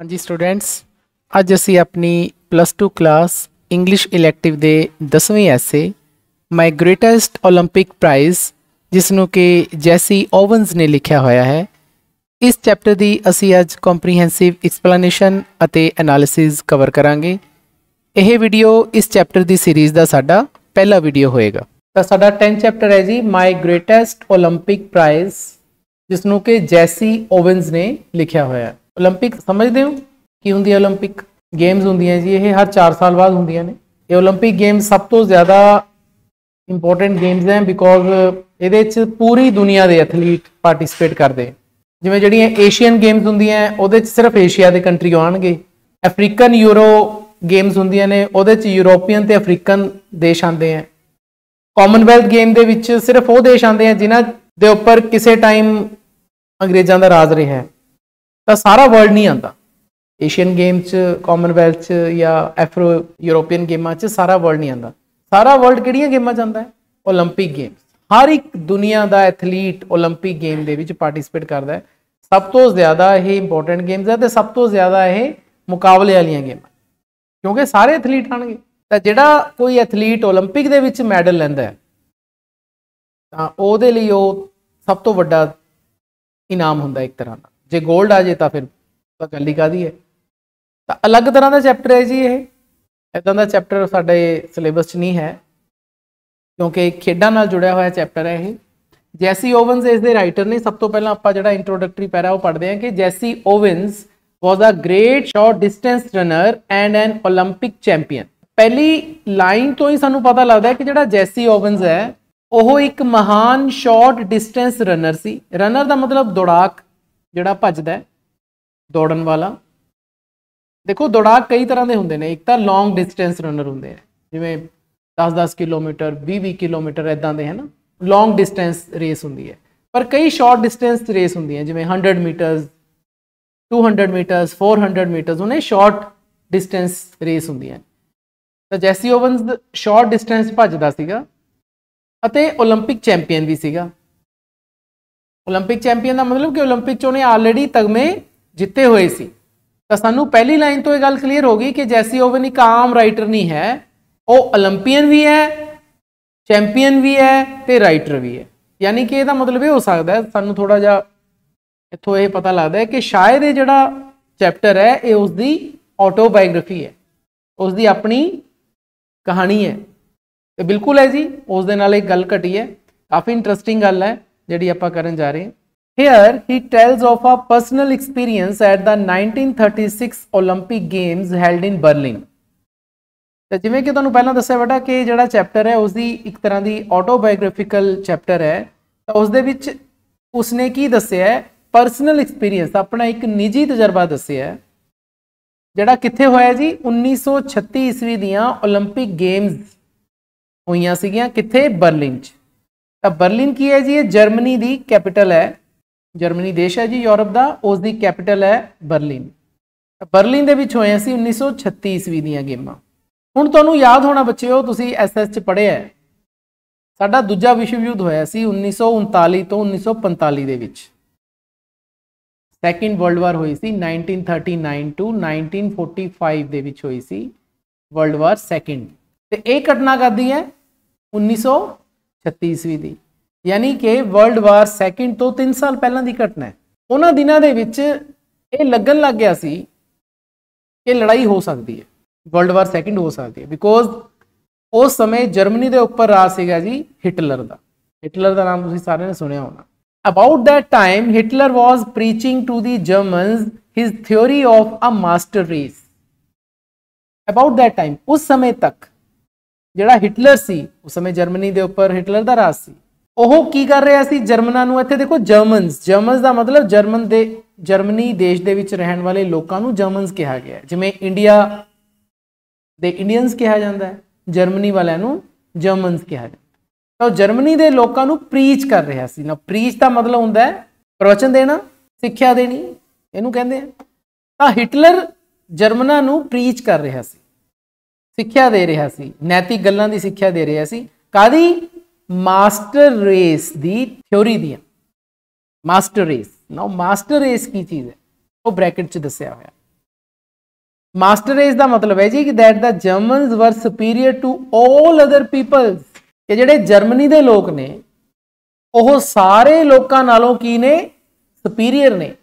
हाँ जी स्टूडेंट्स, अज असी अपनी +2 क्लास इंग्लिश इलैक्टिव के 10वें ऐसे माई ग्रेटेस्ट ओलंपिक प्राइज़ जिसनों कि जैसी ओवनस ने लिखा होया है, इस चैप्टर की असी अज कॉम्प्रीहेंसिव एक्सप्लेनेशन ਅਤੇ एनालिसिस कवर करांगे। यह वीडियो इस चैप्टर की सीरीज़ का साडा पहला वीडियो होएगा। तो साडा 10 चैप्टर है जी माई ग्रेटेस्ट ओलंपिक प्राइज़ जिसनों कि जैसी ओवनस ने लिखा होया है। ओलंपिक समझते हो की होंगी? ओलंपिक गेम्स होंगे जी, ये हर 4 साल बाद होंगे ने। ये ओलंपिक गेम्स सब तो ज़्यादा इंपोर्टेंट गेम्स हैं बिकॉज ये पूरी दुनिया के एथलीट पार्टिसिपेट करते हैं। जिमें जड़ियाँ एशियन गेम्स होंगे वो सिर्फ एशिया के कंट्री आएंगे। अफ्रीकन यूरो गेम्स होंगे ने वो यूरोपीयन तो अफ्रीकन देश आते हैं। कॉमनवैल्थ गेम के सिर्फ वो देश आते हैं जिन्हों के उपर किसी टाइम अंग्रेज़ों का राज रहा है। तो सारा वर्ल्ड नहीं आता एशियन गेम्स कॉमनवैल्थ या एफ्रो यूरोपीयन गेमां सारा वर्ल्ड नहीं आता। सारा वर्ल्ड किहड़ियां गेमां आता है? Olympic games. हर एक दुनिया का एथलीट ओलंपिक गेम के पार्टिसिपेट करता है। सब तो ज़्यादा ये इंपोर्टेंट गेम्स है तो सब तो ज़्यादा ये मुकाबले वाली गेमां, क्योंकि सारे एथलीट आएंगे। तो जिहड़ा कोई एथलीट ओलंपिक दे विच मैडल लैंदा है तो उहदे लई ओह सब तो वड्डा इनाम हुंदा एक तरह का। जे गोल्ड आ जाए तो फिर तो गल ही काहदी है। तो अलग तरह का चैप्टर है जी ये। इदां दा चैप्टर साडे सिलेबस च नहीं है क्योंकि खेडां नाल जुड़िया हुआ चैप्टर है ये। जैसी ओवनस इस दे राइटर ने। सब तो पहला आपां जिहड़ा इंट्रोडक्टरी पैरा वो पढ़ते हैं कि जैसी Owens was a great short distance runner and an Olympic champion. पहली लाइन तो ही सानू पता लगता है कि जिहड़ा जैसी ओवनस है वो एक महान शॉर्ट डिस्टेंस रनर सी। रनर का मतलब दौड़ाक, जिहड़ा भजदा है, दौड़न वाला। देखो दौड़ाक कई तरह के होंगे ने। एक तो लॉन्ग डिस्टेंस रनर होंगे ने जिमें 10-10 किलोमीटर 20-20 किलोमीटर इदां दे है ना, लॉन्ग डिस्टेंस रेस होंगी है। पर कई शॉर्ट डिस्टेंस रेस होंगी है जिमें 100 मीटर्स 200 मीटर्स 400 मीटर्स, उन्हें शॉर्ट डिस्टेंस रेस होंगी है। तो जैसी ओवनस शॉर्ट डिस्टेंस भजदा सीगा अते ओलंपिक चैंपीयन भी सीगा। ओलंपिक चैंपीयन का मतलब कि ओलंपिक च उन्हें ऑलरेडी तगमे जिते हुए सी। तो सानू पहली लाइन तो यह गल क्लीयर हो गई कि जैसी ओवन एक आम राइटर नहीं है, वो ओलंपियन भी है, चैंपीयन भी है तो राइटर भी है। यानी कि यह मतलब ये हो सकता है सानू थोड़ा जा इत्थों यह पता लगता है कि शायद ये जिहड़ा चैप्टर है ये उसकी ऑटोबायोग्राफी है, उसकी अपनी कहानी है। तो बिल्कुल है जी, उस दे नाल एक गल घटी है। काफ़ी इंटरस्टिंग गल है जिहड़ी आपां करन जा रहे हैं। Here he tells of a personal experience at the 1936 Olympic Games held in Berlin। तो जिवें कि तुहानू पहलां दस्सिया बेटा कि जिहड़ा चैप्टर है उसकी एक तरह की ऑटोबायोग्राफिकल चैप्टर है। तो उस दे विच उसने की दस्सिया है? परसनल एक्सपीरियंस, अपना एक निजी तजर्बा दस्सिया है जिहड़ा कित्थे होया जी 1936 ईस्वी दियां ओलंपिक गेम्स होईयां सीगियां कित्थे? बर्लिन च। तो बर्लिन की है जी? ये जर्मनी की कैपिटल है। जर्मनी देश है जी यूरोप का, उसकी कैपिटल है बर्लिन। बर्लिन दे विच होए सी 1936 ईस्वी दियां गेमां। हुण तुहानू याद होना बच्चों, तुसीं SS च पढ़िया है, साडा दूजा विश्व युद्ध होया सी 1939 तो 1945 दे विच। सैकेंड वर्ल्ड वार हुई सी 1939 टू 1945 दे विच हुई सी वर्ल्ड वार सैकेंड। ते एक घटना कदी है 1936 ईस्वी दी, यानी कि वर्ल्ड वार सैकेंड तो 3 साल पहलां दी घटना है। उन्हां दिनां दे विच ये लगन लग गया सी कि लड़ाई हो सकती है, वर्ल्ड वार सैकेंड हो सकती है, बिकॉज उस समय जर्मनी के उपर राज सीगा जी हिटलर का। हिटलर का नाम तुसीं सारे ने सुनिया होना। About that time Hitler was preaching to the Germans his theory of a master race. About that time, उस समय तक जिहड़ा हिटलर सी, उस समय जर्मनी के उपर हिटलर का राज सी, ਉਹ ਕੀ ਕਰ ਰਿਹਾ ਸੀ ਜਰਮਨਾਂ ਨੂੰ। ਇੱਥੇ ਦੇਖੋ ਜਰਮਨਸ ਦਾ ਮਤਲਬ ਜਰਮਨੀ ਦੇਸ਼ ਦੇ ਵਿੱਚ ਰਹਿਣ ਵਾਲੇ ਲੋਕਾਂ ਨੂੰ ਜਰਮਨਸ ਕਿਹਾ ਗਿਆ ਹੈ। ਜਿਵੇਂ ਇੰਡੀਆ ਦੇ ਇੰਡੀਅਨਸ ਕਿਹਾ ਜਾਂਦਾ ਹੈ, ਜਰਮਨੀ ਵਾਲਿਆਂ ਨੂੰ ਜਰਮਨਸ ਕਿਹਾ ਜਾਂਦਾ। ਤਾਂ ਜਰਮਨੀ ਦੇ ਲੋਕਾਂ ਨੂੰ ਪ੍ਰੀਚ ਕਰ ਰਿਹਾ ਸੀ ਨਾ। ਪ੍ਰੀਚ ਦਾ ਮਤਲਬ ਹੁੰਦਾ ਹੈ ਪ੍ਰਵਚਨ ਦੇਣਾ, ਸਿੱਖਿਆ ਦੇਣੀ, ਇਹਨੂੰ ਕਹਿੰਦੇ ਆ। ਤਾਂ ਹਿਟਲਰ ਜਰਮਨਾਂ ਨੂੰ ਪ੍ਰੀਚ ਕਰ ਰਿਹਾ ਸੀ, ਸਿੱਖਿਆ ਦੇ ਰਿਹਾ ਸੀ, ਨੈਤਿਕ ਗੱਲਾਂ ਦੀ ਸਿੱਖਿਆ ਦੇ ਰਿਹਾ ਸੀ। ਕਾਹਦੀ? मास्टर रेस दी थ्योरी दियां। मास्टर रेस ना, मास्टर रेस की चीज़ है वो ब्रैकेट च दस्सिया होया। मास्टर रेस का मतलब है जी कि that the Germans were superior to all other peoples, कि ਜਿਹੜੇ जर्मनी ਦੇ लोग ने ਉਹ ਸਾਰੇ ਲੋਕਾਂ ਨਾਲੋਂ ਕੀ ਨੇ, ਸੁਪੀਰੀਅਰ ਨੇ।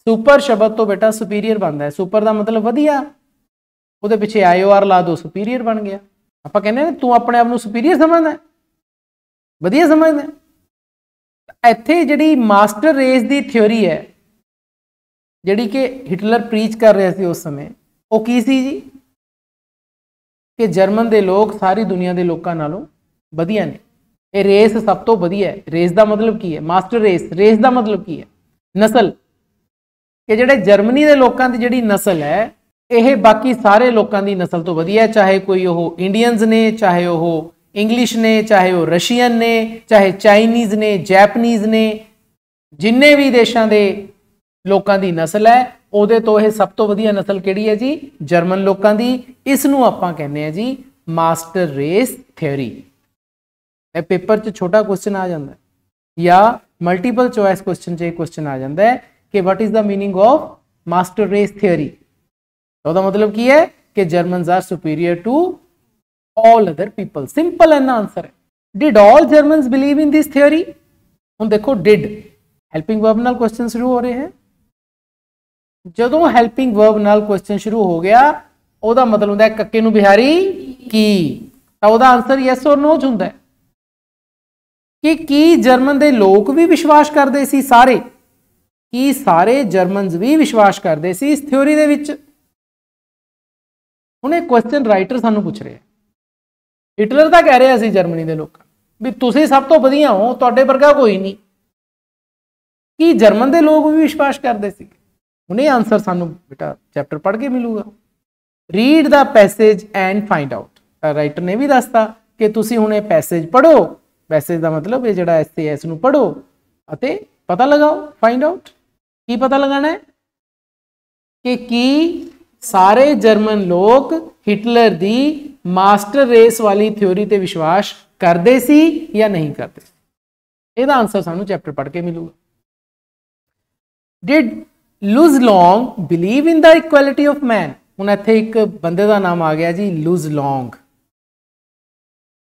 सुपर शब्द तो बेटा सुपीरियर बनता है, सुपर का मतलब वधिया, ਉਹਦੇ ਪਿੱਛੇ IOR ਲਾ दो, सुपीरियर बन गया। ਆਪਾਂ ਕਹਿੰਦੇ ਨੇ ਤੂੰ ਆਪਣੇ ਆਪ ਨੂੰ ਸੁਪੀਰੀਅਰ ਸਮਝਦਾ, ਵਧੀਆ ਸਮਝਦਾ। ਇੱਥੇ ਜਿਹੜੀ ਮਾਸਟਰ ਰੇਸ ਦੀ ਥਿਓਰੀ ਹੈ ਜਿਹੜੀ ਕਿ ਹਿਟਲਰ ਪ੍ਰੀਚ ਕਰ ਰਿਹਾ ਸੀ ਉਸ ਸਮੇਂ, ਉਹ ਕੀ ਸੀ ਜੀ ਕਿ ਜਰਮਨ ਦੇ ਲੋਕ ਸਾਰੀ ਦੁਨੀਆ ਦੇ ਲੋਕਾਂ ਨਾਲੋਂ ਵਧੀਆ ਨੇ, ਇਹ ਰੇਸ ਸਭ ਤੋਂ ਵਧੀਆ ਹੈ। ਰੇਸ ਦਾ ਮਤਲਬ ਕੀ ਹੈ, ਮਾਸਟਰ ਰੇਸ, ਰੇਸ ਦਾ ਮਤਲਬ ਕੀ ਹੈ, ਨਸਲ, ਕਿ ਜਿਹੜੇ ਜਰਮਨੀ ਦੇ ਲੋਕਾਂ ਦੀ ਜਿਹੜੀ ਨਸਲ ਹੈ ਇਹ ਬਾਕੀ ਸਾਰੇ ਲੋਕਾਂ ਦੀ ਨਸਲ ਤੋਂ ਵਧੀਆ ਹੈ, ਚਾਹੇ ਕੋਈ ਉਹ ਇੰਡੀਅਨਸ ਨੇ, ਚਾਹੇ ਉਹ ਇੰਗਲਿਸ਼ ਨੇ, ਚਾਹੇ ਉਹ ਰਸ਼ੀਅਨ ਨੇ, ਚਾਹੇ ਚਾਈਨੀਜ਼ ਨੇ, ਜੈਪਨੀਜ਼ ਨੇ, ਜਿੰਨੇ ਵੀ ਦੇਸ਼ਾਂ ਦੇ ਲੋਕਾਂ ਦੀ ਨਸਲ ਹੈ ਉਹਦੇ ਤੋਂ ਇਹ ਸਭ ਤੋਂ ਵਧੀਆ ਨਸਲ ਕਿਹੜੀ ਹੈ ਜੀ, ਜਰਮਨ ਲੋਕਾਂ ਦੀ। ਇਸ ਨੂੰ ਆਪਾਂ ਕਹਿੰਦੇ ਆ ਜੀ ਮਾਸਟਰ ਰੇਸ ਥਿਓਰੀ। ਇਹ ਪੇਪਰ 'ਚ ਛੋਟਾ ਕੁਐਸਚਨ ਆ ਜਾਂਦਾ ਜਾਂ ਮਲਟੀਪਲ ਚੋਇਸ ਕੁਐਸਚਨ 'ਚ ਇਹ ਕੁਐਸਚਨ ਆ ਜਾਂਦਾ ਹੈ कि what is the meaning of master race theory, तो दा मतलब की है कि Germans are superior to all other people, simple है ना आंसर है। did all Germans believe in this theory, हुण देखो did helping verb नाल क्वेश्चन शुरू हो रहे हैं, जदों helping verb नाल क्वेश्चन शुरू हो गया ओदा मतलब हुंदा है कक्के नूं बिहारी की, तां ओदा आंसर yes or no च हुंदा है कि जर्मन दे लोग भी विश्वास करते सी, सारे कि सारे जर्मनस भी विश्वास करते सी इस थ्योरी दे विच। हुण इह क्वेश्चन राइटर सानू पूछ रहे, हिटलर तां कह रहा सी जर्मनी दे लोकां भी तुसीं सब तो वधिया हो, तुहाडे वर्गा कोई नहीं, कि जर्मन दे लोग भी विश्वास करते सी। हुण इह आंसर सानू बेटा चैप्टर पढ़ के मिलूगा। Read the passage and find out, writer ने भी दसता कि तुसीं हुण इह पैसेज पढ़ो, पैसेज का मतलब इह जिहड़ा एसे है इसनूं पढ़ो अते पता लगाओ, फाइंड आउट। की पता लगाना है कि सारे जर्मन लोग हिटलर दी मास्टर रेस वाली थ्योरी ते विश्वास करते सी या नहीं करते। ਇਹਦਾ आंसर सानू चैप्टर पढ़ के मिलूगा। डिड लुज long believe in the equality of man, हुण इत्थे एक बंदे का नाम आ गया जी लुज लॉन्ग,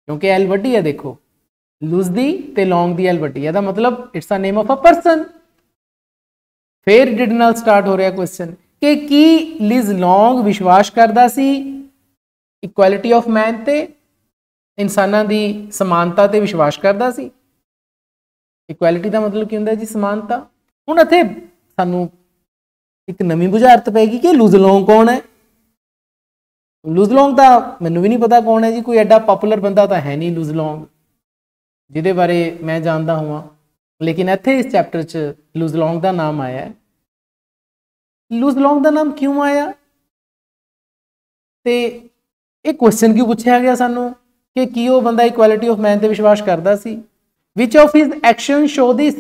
क्योंकि एल वड्डी है, देखो लुज दी ते लॉन्ग दी एल वड्डी है, मतलब it's the name of a person. फिर डिड नाल स्टार्ट हो रहा क्वेश्चन कि की लिज लॉन्ग विश्वास करता सी इक्वलिटी ऑफ मैन ते, इंसानां दी समानता ते विश्वास करता सी। इक्वलिटी का मतलब की हुंदा जी समानता। हुण इत्थे सानू एक नवीं बुझारत पैगी कि लुज लॉन्ग कौन है। लुज लॉन्ग का मैनूं भी नहीं पता कौन है जी, कोई एडा पॉपुलर बंदा तो है नहीं लुज लॉन्ग जिहदे बारे मैं जानता हुआ, लेकिन इत्थे इस चैप्टर च लुज लॉन्ग का नाम आया है। लुज लॉन्ग का नाम क्यों आया ते एक क्वेश्चन क्यों पूछा गया सानू कि की वो बंदा इक्वलिटी ऑफ मैन ते विश्वास करता सी। Which of his action show this,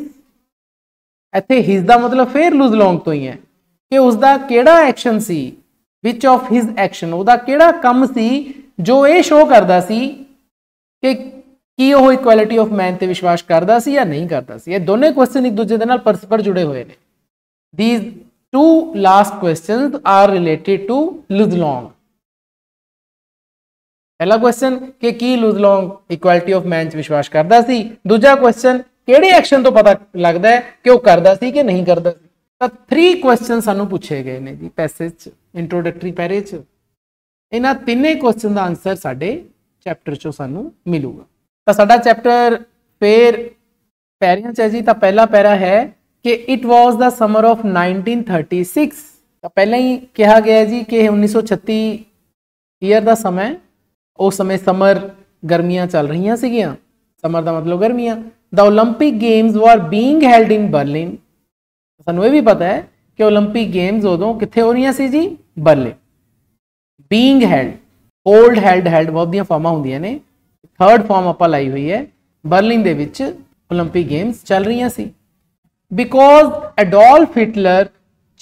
इत्थे हिज दा मतलब फिर लुज लॉन्ग तो ही है कि उसका केड़ा एक्शन सी, विच ऑफ हिज एक्शन उसका केड़ा कम सी जो ये शो करता सी कि वो इक्वलिटी ऑफ मैन ते विश्वास करता सी या नहीं करता सी। ये दोनों क्वेश्चन एक दूसरे दे नाल परस्पर जुड़े हुए हैं। These two last questions are related to Luz Long. पहला क्वेश्चन कि की लुज लॉन्ग इक्वलिटी ऑफ मैन च विश्वास करता सी, दूजा क्वेश्चन किहड़े एक्शन तो पता लगता है कि वह करता सी कि नहीं करता सी। तो 3 क्वेश्चन सानू पूछे गए ने जी पैसेज इंट्रोडक्टरी पैरे च। इन्हां तिन्ने क्वेश्चन का आंसर साडे चैप्टर चों सानू मिलूगा। तो साडा चैप्टर फिर पैरियां च है जी। तो पहला पैरा है कि it was the summer of 1936। तो पहले ही कहा गया जी कि 1936 ईयर का समय, उस समय समर गर्मियां चल रही सीगियां। समर का मतलब गर्मियां। The Olympic games were being held in Berlin. सानू ये भी पता है कि ओलंपिक गेम्स उदों कित्थे हो रही सी जी, Berlin. Being held, hold held, held verb दी फॉर्मां हुंदियां ने, थर्ड फॉर्म आपां लाई हुई है। बर्लिन दे विच ओलंपिक गेम्स चल रही सी। Because Adolf Hitler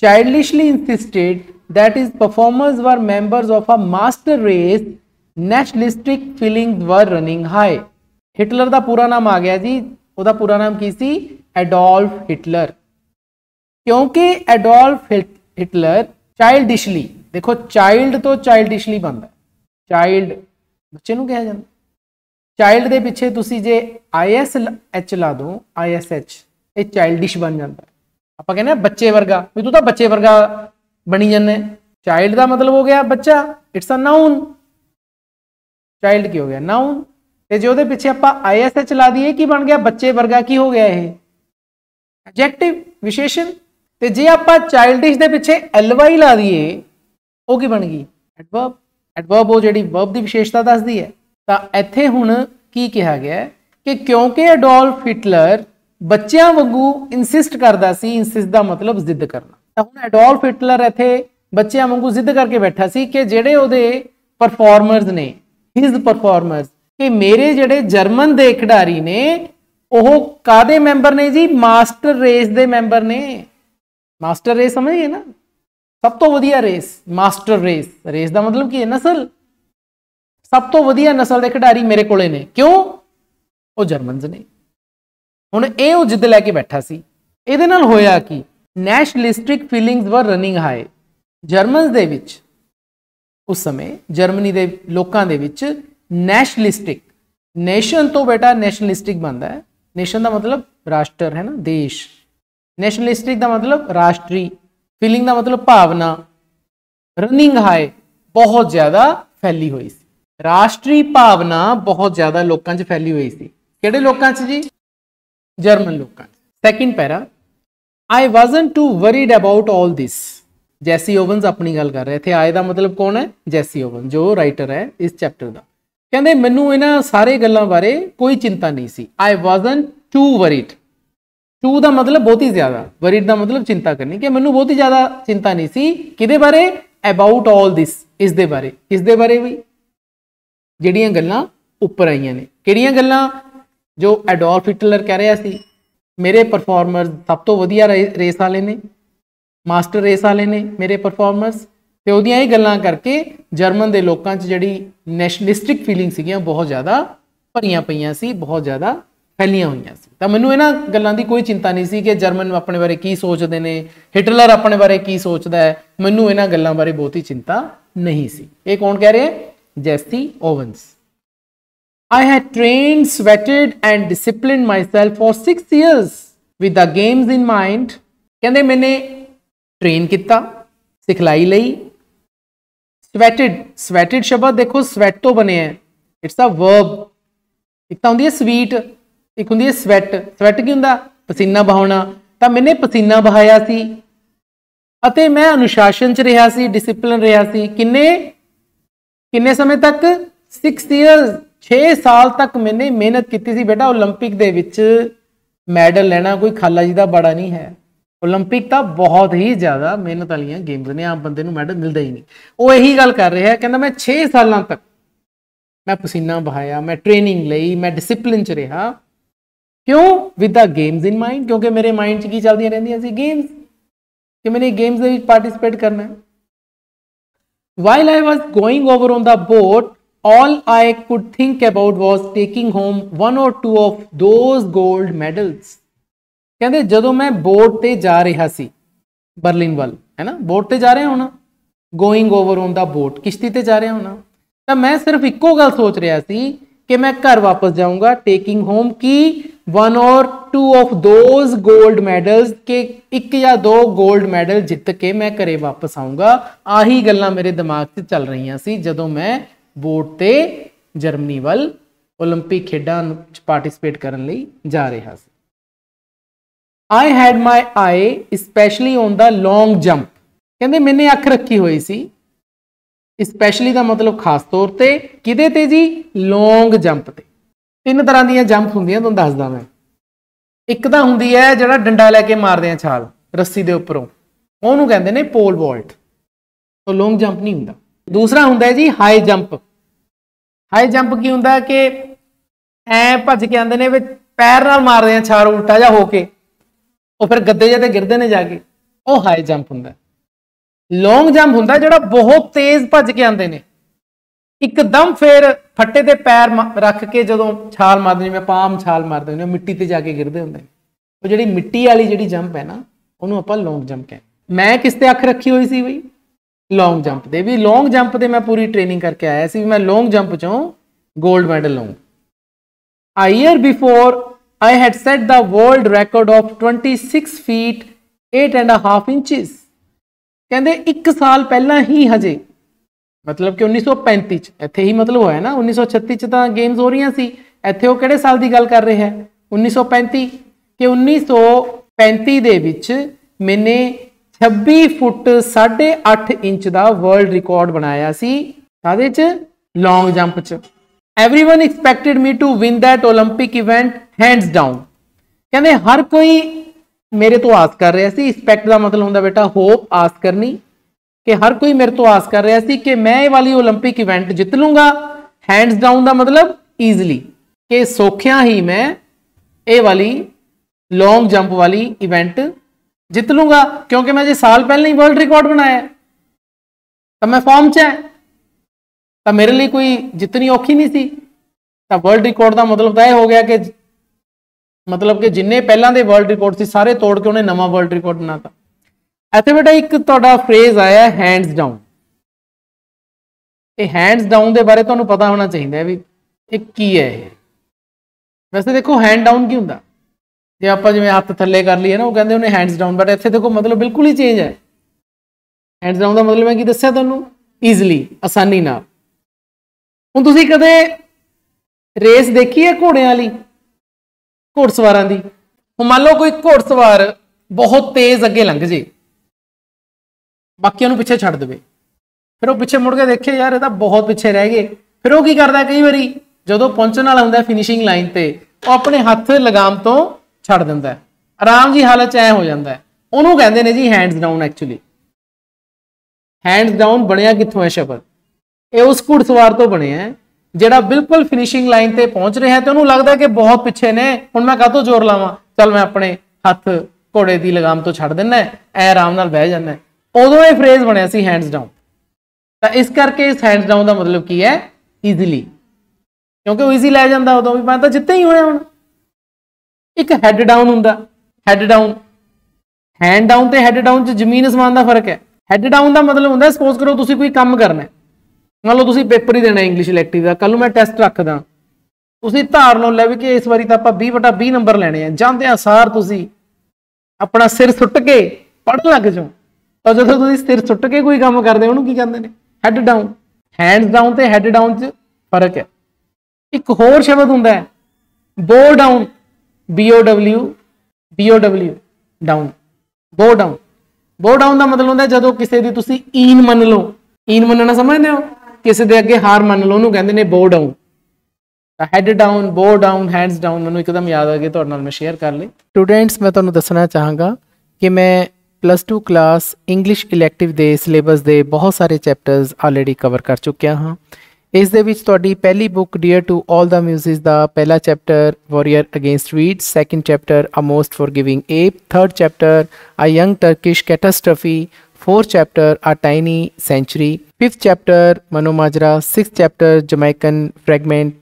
childishly insisted that his performers were members of a master race, nationalistic feelings were running high. Hitler का पूरा नाम आ गया जी, उसका पूरा नाम की सी, एडोल्फ हिटलर। क्योंकि एडोल्फ हिटलर चाइल्डिशली, देखो चाइल्ड तो चाइल्डिशली बनता, चाइल्ड बच्चे नूं कहा जाता, चाइल्ड के पिछे तुसी जे ISH ला दो, ISH ये चाइल्डिश बन जाता है। आप कहने बच्चे वर्गा, भी तू तो बच्चे वर्गा बनी जाने। चाइल्ड का मतलब हो गया बच्चा, इट्स अ नाउन। चाइल्ड की हो गया नाउन, ते जो दे पिछे आप ISH ला दिए की बन गया बच्चे वर्गा, की हो गया ये एडजेक्टिव विशेषण। ते जे आप चाइल्डिश दे पिछे LY ला दिए वो की बन गई एडवर्ब। एडवर्ब वो जी वर्ब की विशेषता दसदी है। तो इत्थे हुण की कहा गया कि क्योंकि एडोल्फ हिटलर बच्चों वांगू इंसिस्ट करता सी, इंसिस्ट का मतलब जिद करना, तो हुण एडोल्फ हिटलर इत्थे बच्चों वांगू जिद करके बैठा सी कि जेडे उहदे परफॉर्मर्स ने, हिज परफॉर्मर्स, कि मेरे जेडे जर्मन दे खिडारी ने ओह कादे मैंबर ने जी, मास्टर रेस दे मैंबर ने। मास्टर रेस समझिए ना, सब तो वधिया रेस, मास्टर रेस, रेस का मतलब की है नस्ल, सब तो वधिया नस्ल के खिडारी मेरे कोले ने, क्यों वो जर्मनस ने। हुण ये जिद लैके बैठा सी, इहदे नाल होया कि नैशनलिस्टिक फीलिंग्स वर रनिंग हाई। जर्मनस दे विच उस समय जर्मनी के लोगों के विच नैशनलिस्टिक, नेशन तो बेटा नैशनलिस्टिक बनता है, नेशन का मतलब राष्ट्र है ना, देश। नैशनलिस्टिक का मतलब राष्ट्रीय, फीलिंग का मतलब भावना, रनिंग हाई बहुत ज्यादा फैली हुई सी, राष्ट्रीय भावना बहुत ज्यादा लोगों च फैली हुई सी। किहड़े लोगों च जी? जर्मन लोगों च। Second para, I wasn't too worried about all this. जैसी ओवन्स अपनी गल कर रहे थे, आए का मतलब कौन है? जैसी ओवन, जो राइटर है इस चैप्टर का। कहते मैनू इन्हां सारे गल्लां बारे कोई चिंता नहीं सी। I wasn't too worried, too का मतलब बहुत ही ज्यादा, वरीड का मतलब चिंता करनी, कि मैनू बहुत ही ज्यादा चिंता नहीं सी किहदे बारे? अबाउट ऑल दिस, इस दे बारे। किस दे बारे भी? जिहड़ियां गल्लां उपर आईयां ने। किहड़ियां गल्लां? जो एडोल्फ हिटलर कह रहा सी मेरे परफॉर्मर सब तो वधिया रेस वाले ने, मास्टर रेस वाले ने मेरे परफॉर्मर्स, तो उहदियां ये गल्लां करके जर्मन के लोगों च जिहड़ी नैशनलिस्टिक फीलिंग सीगियां बहुत ज़्यादा भरियां पईयां सी, बहुत ज़्यादा फैलियां हुई सी। तो मैनूं इन्हां गल्लां दी कोई चिंता नहीं सी कि जर्मन अपने बारे की सोचते हैं, हिटलर अपने बारे की सोचता है, मैनूं इन्हां गल्लां बारे बहुत ही चिंता नहीं सी। ये कौन कह रहे हैं? जैसी ओवन्स। I had trained, sweated and disciplined myself for 6 years with the games in mind। कहते मैंने ट्रेन किया, सिखलाई लई। स्वेटेड, स्वेटेड शब्द देखो स्वेट तो बने हैं, इट्स अ वर्ब। एक तो होंदी है स्वीट, एक होंदी है स्वेट। स्वेट की हुंदा? पसीना बहाना। तो मैंने पसीना बहाया सी अते मैं अनुशासन च रहा सी, डिसिप्लिन रहा सी। किन्ने समय तक? 6 ईयर्स, 6 साल तक मैंने मेहनत की सी। बेटा ओलंपिक दे विच मैडल लेना कोई खाला जी का बड़ा नहीं है। ओलंपिक तो बहुत ही ज्यादा मेहनत वाली गेम्स ने, आम बंदे मैडल मिलता ही नहीं। वो यही गल कर रहे हैं, कहना मैं 6 साल तक मैं पसीना बहाया, मैं ट्रेनिंग लई, मैं डिसिप्लिन च रहा। क्यों? With the games in mind, क्योंकि मेरे माइंड च की चलदियां रहिंदियां सी? गेम्स, कि मैंने गेम्स दे विच पार्टिसिपेट करना है। While I was going over on the boat, all I could think about was taking home 1 or 2 of those gold medals। कहते जदों मैं बोट ते जा रहा सी बर्लिन वाल, है ना, बोट ते जा रहे होना, going over on the boat, किश्ती ते जा रहे होना, तो मैं सिर्फ इक्को गल सोच रहा सी कि मैं घर वापस जाऊंगा, टेकिंग होम की 1 और 2 ऑफ दोज गोल्ड मेडल्स, के 1 या 2 गोल्ड मेडल जित के मैं घरे वापस आऊंगा। आही गल्लां मेरे दिमाग से चल रही सी जदों मैं बोट ते जर्मनी वाल ओलंपिक खेडां पार्टिसिपेट करने लई जा रहा सी। I had my eye specially on the long jump. कहते मैंने अख रखी हुई सी, स्पैशली का मतलब खास तौर पर किदे ते जी? लॉन्ग जंप ते। 3 तरह दी जंप होंदियां, तुहानूं दसदा मैं। एक तो हुंदी है जिहड़ा डंडा लैके मारदे आ छाल रस्सी दे उपरों, उहनूं कहंदे ने पोल वॉल्ट, तो लॉन्ग जंप नहीं हुंदा। दूसरा हुंदा है जी हाई जंप। हाई जंप की हुंदा कि ऐ भज के आंदे ने, पैर नाल मारदे आ छाल उल्टा जा होके, वो फिर गद्दे जे ते गिरदे ने जाके, वो हाई जंप हुंदा। लॉन्ग जंप हुंदा जिहड़ा बहुत तेज भज के आंदे ने, एकदम फिर फट्टे ते पैर रख के जदों छाल मारदे, जिवें आपां आम छाल मारदे हुंदे मिट्टी ते जाके गिरदे हुंदे। वो जिहड़ी मिट्टी वाली जिहड़ी जंप है ना, उहनूं आपां लॉन्ग जंप कहंदे। मैं किस ते अख रखी हुई सी बई? लॉन्ग जंप दे भी लॉन्ग जंप दे मैं पूरी ट्रेनिंग करके आया सी मैं लॉन्ग जंप चों गोल्ड मैडल लूँ। A year before I had set the world record of 26 feet 8.5 inches। कहते एक साल पहला ही हजे मतलब कि 1935 च इत्थे ही मतलब होया ना 1936 च तां गेम्स हो रही सी इत्थे वो किहड़े साल की गल कर रहे हैं 1935 कि 1935 दे विच मैंने 26 फुट 8.5 इंच का वर्ल्ड रिकॉर्ड बनाया सी काहदे च लॉन्ग जंप च। Everyone expected me to win that Olympic event hands down. कहते हर कोई मेरे तो आस कर रहा सी एक्सपैक्ट का मतलब होंदा बेटा होप आस करनी कि हर कोई मेरे तो आस कर रहा सी कि मैं ये वाली ओलंपिक इवेंट जित लूंगा। हैंड्स डाउन का मतलब ईजली कि सौखिया ही मैं ये वाली लॉन्ग जंप वाली इवेंट जित लूंगा क्योंकि मैं जो साल पहले ही वर्ल्ड रिकॉर्ड बनाया तो मैं फॉर्म च है तो मेरे लिए कोई जितनी औखी नहीं सी। तो वर्ल्ड रिकॉर्ड का मतलब तो यह हो गया कि मतलब कि जिन्ने पहला दे वर्ल्ड रिकॉर्ड सी सारे तोड़ के उन्हें नवा वर्ल्ड रिकॉर्ड बनाता। इत्थे बेटा एक तुहाडा फ्रेज आया हैंड्स डाउन। ये हैंड्स डाउन के बारे तुहानूं पता होना चाहिए भी एक की है। वैसे देखो हैंड डाउन की हुंदा जे आप जिवें हत्थ थल्ले कर लिए ना वो कहते उन्हें हैंड्स डाउन बट इत्थे देखो मतलब बिल्कुल ही चेंज है। हैंड्स डाउन का मतलब मैं की दस्सिया तुहानूं ईजली आसानी नाल। हुण तुसीं कदे रेस देखी है घोड़ियां वाली घोड़सवारां दी। हुण मान लो कोई घोड़सवार बहुत तेज अगे लंघ जे बाकियों पिछे छड़ दे फिर वो पिछे मुड़ के देखे यार ये बहुत पिछे रह गए फिर वो की करता कई बारी जो पहुंचने वाला होंगे फिनिशिंग लाइन पर वो अपने हथ लगाम तो छड़ दिंदा है आराम जी हालत च ऐ हो जाता है उन्होंने कहते हैं जी hands down. Actually hands down बनया कितों है शब्द ये उस घुड़सवार तो बने है जोड़ा बिल्कुल फिनिशिंग लाइन पर पहुंच रहा है तो उन्होंने लगता है कि बहुत पिछे ने हुण मैं काहतों जोर लावां चल मैं अपने हथ घोड़े की लगाम तो छड़ दिना ऐ आराम नाल बह जाना। उदों ये फ्रेज बनया सी हैंड्स डाउन। तो इस करके इस हैंड्स डाउन का मतलब की है ईजिली क्योंकि वो ईजी लै जाता उदों भी मैं तो जित्ते ही होया हुण। एक हैड डाउन हुंदा हैड डाउन हैंड डाउन ते हैड डाउन च जमीन आसमान का फर्क है। हैड डाउन का मतलब होंदा सपोज करो तुसीं कोई काम करना मान लो तुसीं पेपर ही देना इंग्लिश इलैक्टिव का कल मैं टैसट रखदा तुसीं धार लो लै भी कि इस बारी तो आप 20/20 नंबर लैणे आ जांदे सार तुसीं अपना सिर सुट के पढ़न लग जाओ तो जो तुसीं सिर सुट के कोई काम करदे उहनूं की कहंदे ने हैड डाउन। हैंड्स डाउन ते हैड डाउन च फर्क है। एक होर शब्द हुंदा है बो डाउन BOW डाउन बो डाउन। बो डाउन का मतलब होंदा जदों किसी दी तुसीं ईन मन लो ईन मनना समझदे हो किसी दे अगे हार मन लो उहनूं कहंदे ने बो डाउन। हैड डाउन बो डाउन हैंड्स डाउन मैनूं एकदम याद आ गया तुहाडे नाल मैं शेयर कर ली। स्टूडेंट्स मैं तुहानूं दसना चाहांगा कि मैं +2 क्लास इंग्लिश इलैक्टिव के सिलेबस के बहुत सारे चैप्टर्स ऑलरेडी कवर कर चुकिया हाँ। इस दे विच तुहाडी पहली book dear to all the muses का पहला chapter warrior against weeds, second chapter a most forgiving ape, third chapter a young Turkish catastrophe, fourth chapter a tiny century, fifth chapter Mano Majra, six chapter Jamaican fragment,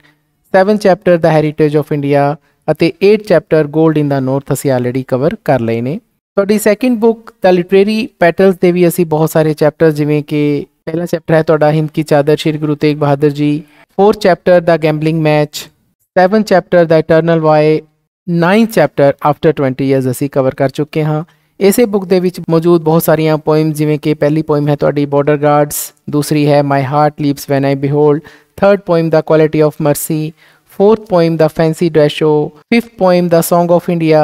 seven chapter the heritage of India ਅਤੇ 8 chapter gold in the north ਅਸੀਂ already cover ਕਰ ਲਏ ਨੇ। ਤੁਹਾਡੀ second book the literary petals ਦੇ ਵੀ ਅਸੀਂ ਬਹੁਤ ਸਾਰੇ ਚੈਪਟਰਸ ਜਿਵੇਂ ਕਿ ਪਹਿਲਾ ਚੈਪਟਰ ਹੈ ਤੁਹਾਡਾ ਹਿੰਦ ਕੀ ਚਾਦਰ Shri Guru Tegh Bahadur ji, fourth chapter the gambling match, seven chapter the eternal why, 9 chapter after 20 years ਅਸੀਂ कवर कर चुके हाँ। इसे बुक ਦੇ ਵਿੱਚ ਮੌਜੂਦ ਬਹੁਤ ਸਾਰੀਆਂ ਪੋਇਮਸ ਜਿਵੇਂ ਕਿ ਪਹਿਲੀ ਪੋਇਮ ਹੈ ਤੁਹਾਡੀ ਬੋਰਡਰ ਗਾਰਡਸ, ਦੂਸਰੀ ਹੈ my heart leaves when I behold, third poem the quality of mercy, fourth poem the fancy dress show, fifth poem the song of India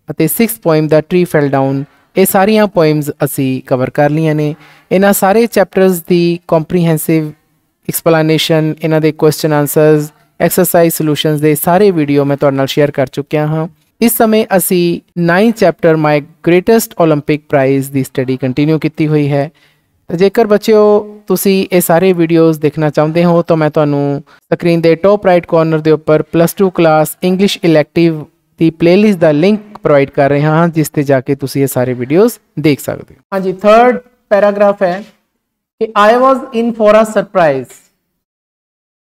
ਅਤੇ sixth poem the tree fell down. ਇਹ ਸਾਰੀਆਂ poems ਅਸੀਂ cover ਕਰ ਲਈਆਂ ਨੇ। ਇਹਨਾਂ ਸਾਰੇ chapters ਦੀ comprehensive explanation, ਇਹਨਾਂ ਦੇ ਕੁਐਸਚਨ ਆਨਸਰਸ, ਐਕਸਰਸਾਈਜ਼ ਸੋਲੂਸ਼ਨਸ ਦੇ ਸਾਰੇ ਵੀਡੀਓ ਮੈਂ ਤੁਹਾਡੇ ਨਾਲ ਸ਼ੇਅਰ ਕਰ ਚੁੱਕਿਆ ਹਾਂ। ਇਸ ਸਮੇਂ ਅਸੀਂ 9 ਚੈਪਟਰ ਮਾਈ ਗ੍ਰੇਟੈਸਟ ਓਲੰਪਿਕ ਪ੍ਰਾਈਜ਼ ਦੀ ਸਟੱਡੀ ਕੰਟੀਨਿਊ ਕੀਤੀ ਹੋਈ ਹੈ। ਜੇਕਰ ਬੱਚਿਓ ਤੁਸੀਂ ਇਹ ਸਾਰੇ ਵੀਡੀਓਜ਼ ਦੇਖਣਾ ਚਾਹੁੰਦੇ ਹੋ ਤਾਂ ਮੈਂ ਤੁਹਾਨੂੰ ਸਕਰੀਨ ਦੇ ਟੌਪ ਰਾਈਟ ਕਾਰਨਰ ਦੇ ਉੱਪਰ +2 ਕਲਾਸ ਇੰਗਲਿਸ਼ ਇਲੈਕਟਿਵ ਦੀ ਪਲੇਲਿਸਟ ਦਾ ਲਿੰਕ ਪ੍ਰੋਵਾਈਡ ਕਰ ਰਿਹਾ ਹਾਂ ਜਿਸ ਤੇ ਜਾ ਕੇ ਤੁਸੀਂ ਇਹ ਸਾਰੇ ਵੀਡੀਓਜ਼ ਦੇਖ ਸਕਦੇ ਹੋ। ਹਾਂਜੀ, ਥਰਡ ਪੈਰਾਗ੍ਰਾਫ ਹੈ ਕਿ ਆਈ ਵਾਜ਼ ਇਨ ਫॉर ਅ ਸਰਪ੍ਰਾਈਜ਼।